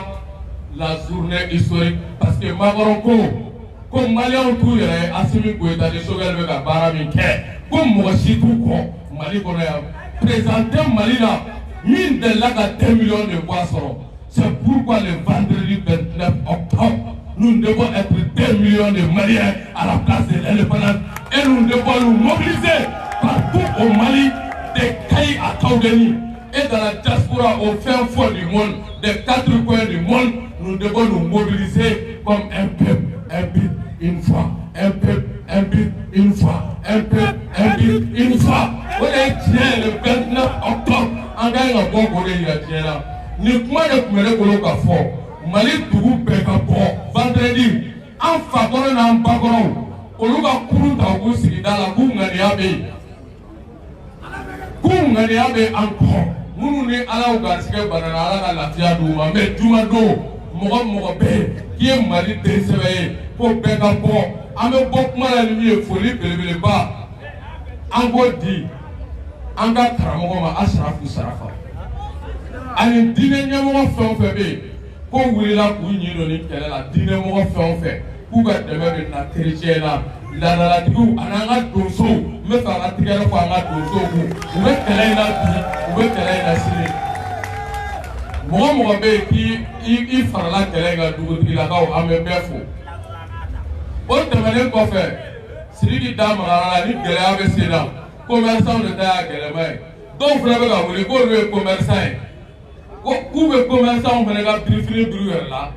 [SPEAKER 15] la journée historique. Parce que Magaronko, comme Malien tout y est, Assimi Goueta de Sogal Vega Baraminke, comme Mouachitou, Mali Bonéa, présenter Mali là, mine de là 2 millions de poissons. C'est pourquoi le vendredi 29 octobre, nous devons être 2 millions de Maliens à la place de l'indépendance et nous devons nous mobiliser partout au Mali, des Caïs à Kaougani et dans la diaspora au fin fond du monde, des 4 coins du monde, nous devons nous mobiliser comme un peuple. Un but, une fois, un peu, un but, une fois, un peu, un but, une fois. On est tiens le 29 octobre, en gagnant un bon côté, il y a tiens là. Ni comment ne pouvez pas le faire. Mali Tougou Beka bon, vendredi, en faveur d'un background, au lieu de courir dans le site dans la Gounganiabe. Gounganiabe encore. Nous nous allons garder banana la fia d'Ouma, mais Doumado. Mogobe qui est Mali décédé pour Beka bon, avec beaucoup de lumière folie belebele ba. Ango di, anga karamogoma Asrafu Sarafa. Ani dîner nyamo fait ko wulila ku nyino ni kɛlɛ la dîner mo fait ku ka dɛmɛ bɛ na chrétien la ladalatigiw ananga donso me fa ka tigɛrɛ fɔ anga donso ku u bɛ kɛlɛ in na bi u bɛ kɛlɛ in na sini mɔgɔ mɔgɔ bɛ yen k'i farala kɛlɛ kan dugutigilakaw an bɛ bɛɛ fo o tɛmɛnen kɔfɛ Sidiki da magara la ni gɛlɛya bɛ sen na commerçant de ta y'a gɛlɛma ye dɔw fana bɛ ka wuli k'olu ye commerçant ye k'u bɛ commerçant fana ka birifini biri u yɛrɛ la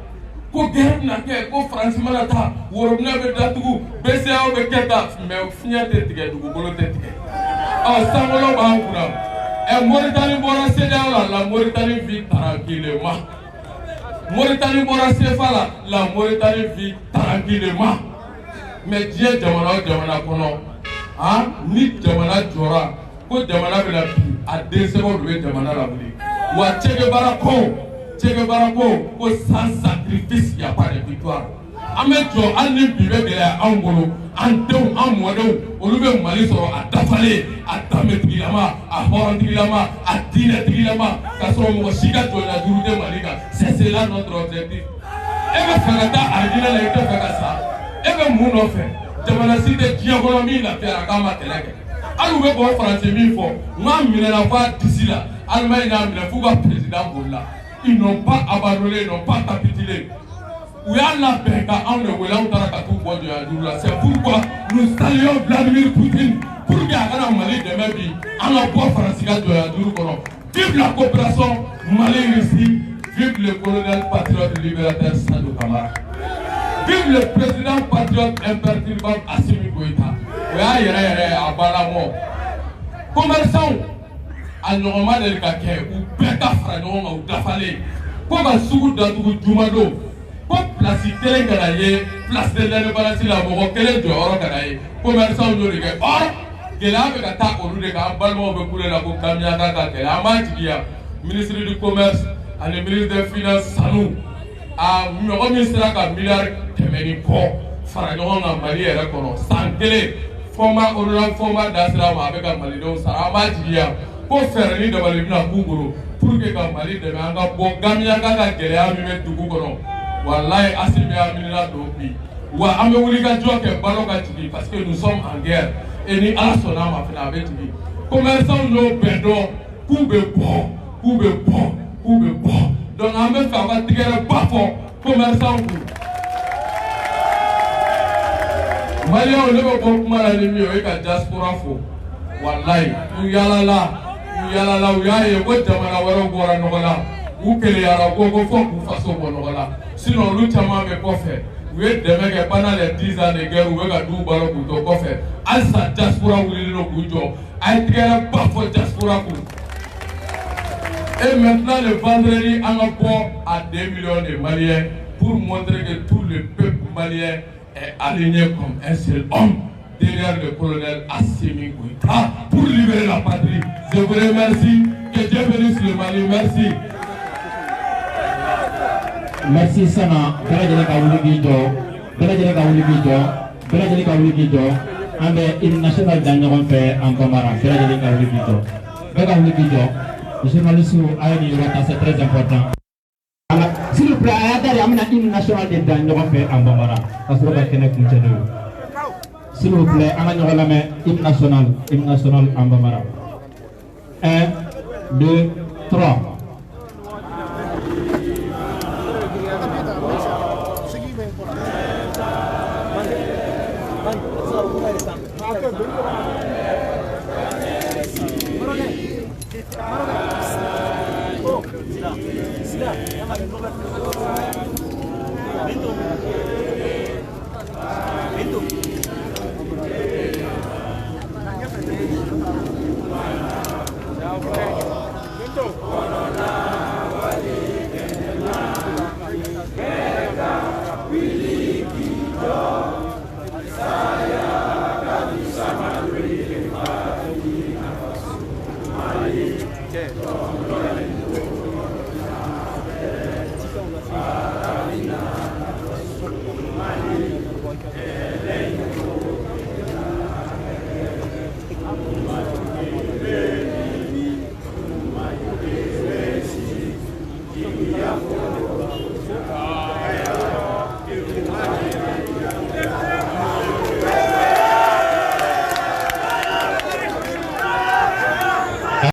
[SPEAKER 15] ko guerre bɛna kɛ ko Faransi mana taa worobinɛ bɛ datugu BCEAO bɛ kɛ tan mais fiɲɛ tɛ tigɛ dugukolo tɛ tigɛ sankolo b'an kunna Mauritanie bɔra CEDEAO la Mauritanie vit tranquillement Mauritanie bɔra CFA la Mauritanie vit tranquillement mais diɲɛ jamana o jamana kɔnɔ ni jamana jɔra ko jamana bɛna bi a dɛsɛbaw de bɛ jamana la wuli wa Che Guevara ko sans sacrifice y a pas de victoire an bɛ jɔ hali ni bi bɛ gɛlɛya anw bolo an denw an mɔdenw olu bɛ Mali sɔrɔ a dafalen a danbetigilama a hɔrɔntigilama a diinɛtigilama ka sɔrɔ mɔgɔ si ka jɔnya duuru tɛ Mali kan c'est là notre objectif e bɛ fɛ ka taa alijinɛ la i tɛ fɛ ka sa e bɛ mun nɔfɛ jamana si tɛ diɲɛ kɔnɔ min lafiyara k'a ma kɛlɛ kɛ hali u bɛ bɔ Faransi min fɔ n'a minɛna f'a disi la Allemagne y'a minɛ f'u ka président bolila ils n'ont pas abandonné ils n'ont pas capitulé u y'a labɛn ka anw de wele anw taara ka t'u bɔ jɔnya duuru la c'est pourquoi nous saluons Vladimir Poutine pour que a kana Mali dɛmɛ bi an ka bɔ Faransi ka jɔnya duuru kɔnɔ vive la coopération Mali-Russie vive le colonel patriote libérateur Sadou Camara vive le président patriote imperturbable Assimi Goïta o y'a yɛrɛ a banna mɔ commerçant a ɲɔgɔn ma deli ka kɛ u bɛɛ ka fara ɲɔgɔn kan u dafalen ko ka sugu datugu juma don ko place kelen kana ye place de l'indépendance la mɔgɔ kelen jɔyɔrɔ kana ye commerçant y'o de kɛ or gɛlɛya bɛ ka taa olu de kan an balimaw bɛ kule la ko Kamiyaka ka gɛlɛ an b'a jigiya ministre du commerce ani ministre des finances Sanu mɔgɔ min sera ka miliyari 100 kɔ fara ɲɔgɔn kan Mali yɛrɛ kɔnɔ san kelen fɔnba da sira ma a bɛ ka malidenw sara an b'a jigiya ko fɛɛrɛ ni dabali bɛna k'u bolo pour que ka Mali dɛmɛ an ka bɔ Kamiyaka ka gɛlɛya min bɛ dugu kɔnɔ wallahi Assimi y'a minɛ don bi wa an bɛ wuli ka jɔ kɛ balo ka jigin parce que nous sommes en guerre et ni Ala sɔnna a ma fana a bɛ jigin commerçants y'o bɛɛ dɔn k'u bɛ bɔ donc an bɛ fɛ a ka tigɛrɛ ba fɔ commerçants kun Maliens ne bɛ bɔ kuma la ni min ye o ye ka diaspora fo wallahi u yalala u y'a ye ko jamana wɛrɛw bɔra nɔgɔ la u keleyara ko fɔ k'u faso bɔ nɔgɔ la sinon olu caman bɛ kɔfɛ u ye dɛmɛ kɛ pendant les 10 ans de guerre u bɛ ka du balo k'u to kɔfɛ halisa diaspora wulilen don k'u jɔ a ye tigɛrɛ ba fɔ diaspora kun et maintenant le vendredi an ka bɔ à 2 millions de Maliens pour montrer que tout le peuple malien est aligné comme un seul homme derrière le colonel Assimi Goïta pour libérer la patrie. Je vous remercie, que Dieu bénisse le Mali, merci.
[SPEAKER 1] Merci Sana, bɛɛ lajɛlen ka wuli k'i jɔ, bɛɛ lajɛlen ka wuli k'i jɔ, bɛɛ lajɛlen ka wuli k'i jɔ. An bɛ hymne national da ɲɔgɔn fɛ en Bambara, bɛɛ lajɛlen ka wuli k'i jɔ, bɛɛ ka wuli k'i jɔ. Journalistes a ye nin yɔrɔ ta, c'est très important. S'il vous plaît, a y'a dari an bɛna hymne national de da ɲɔgɔn fɛ en Bambara, ka sɔrɔ ka kɛnɛ kuncɛ n'o ye. S'il vous plaît, an ka ɲɔgɔn lamɛn hymne national en Bambara. 1, 2, 3.
[SPEAKER 3] Thank you.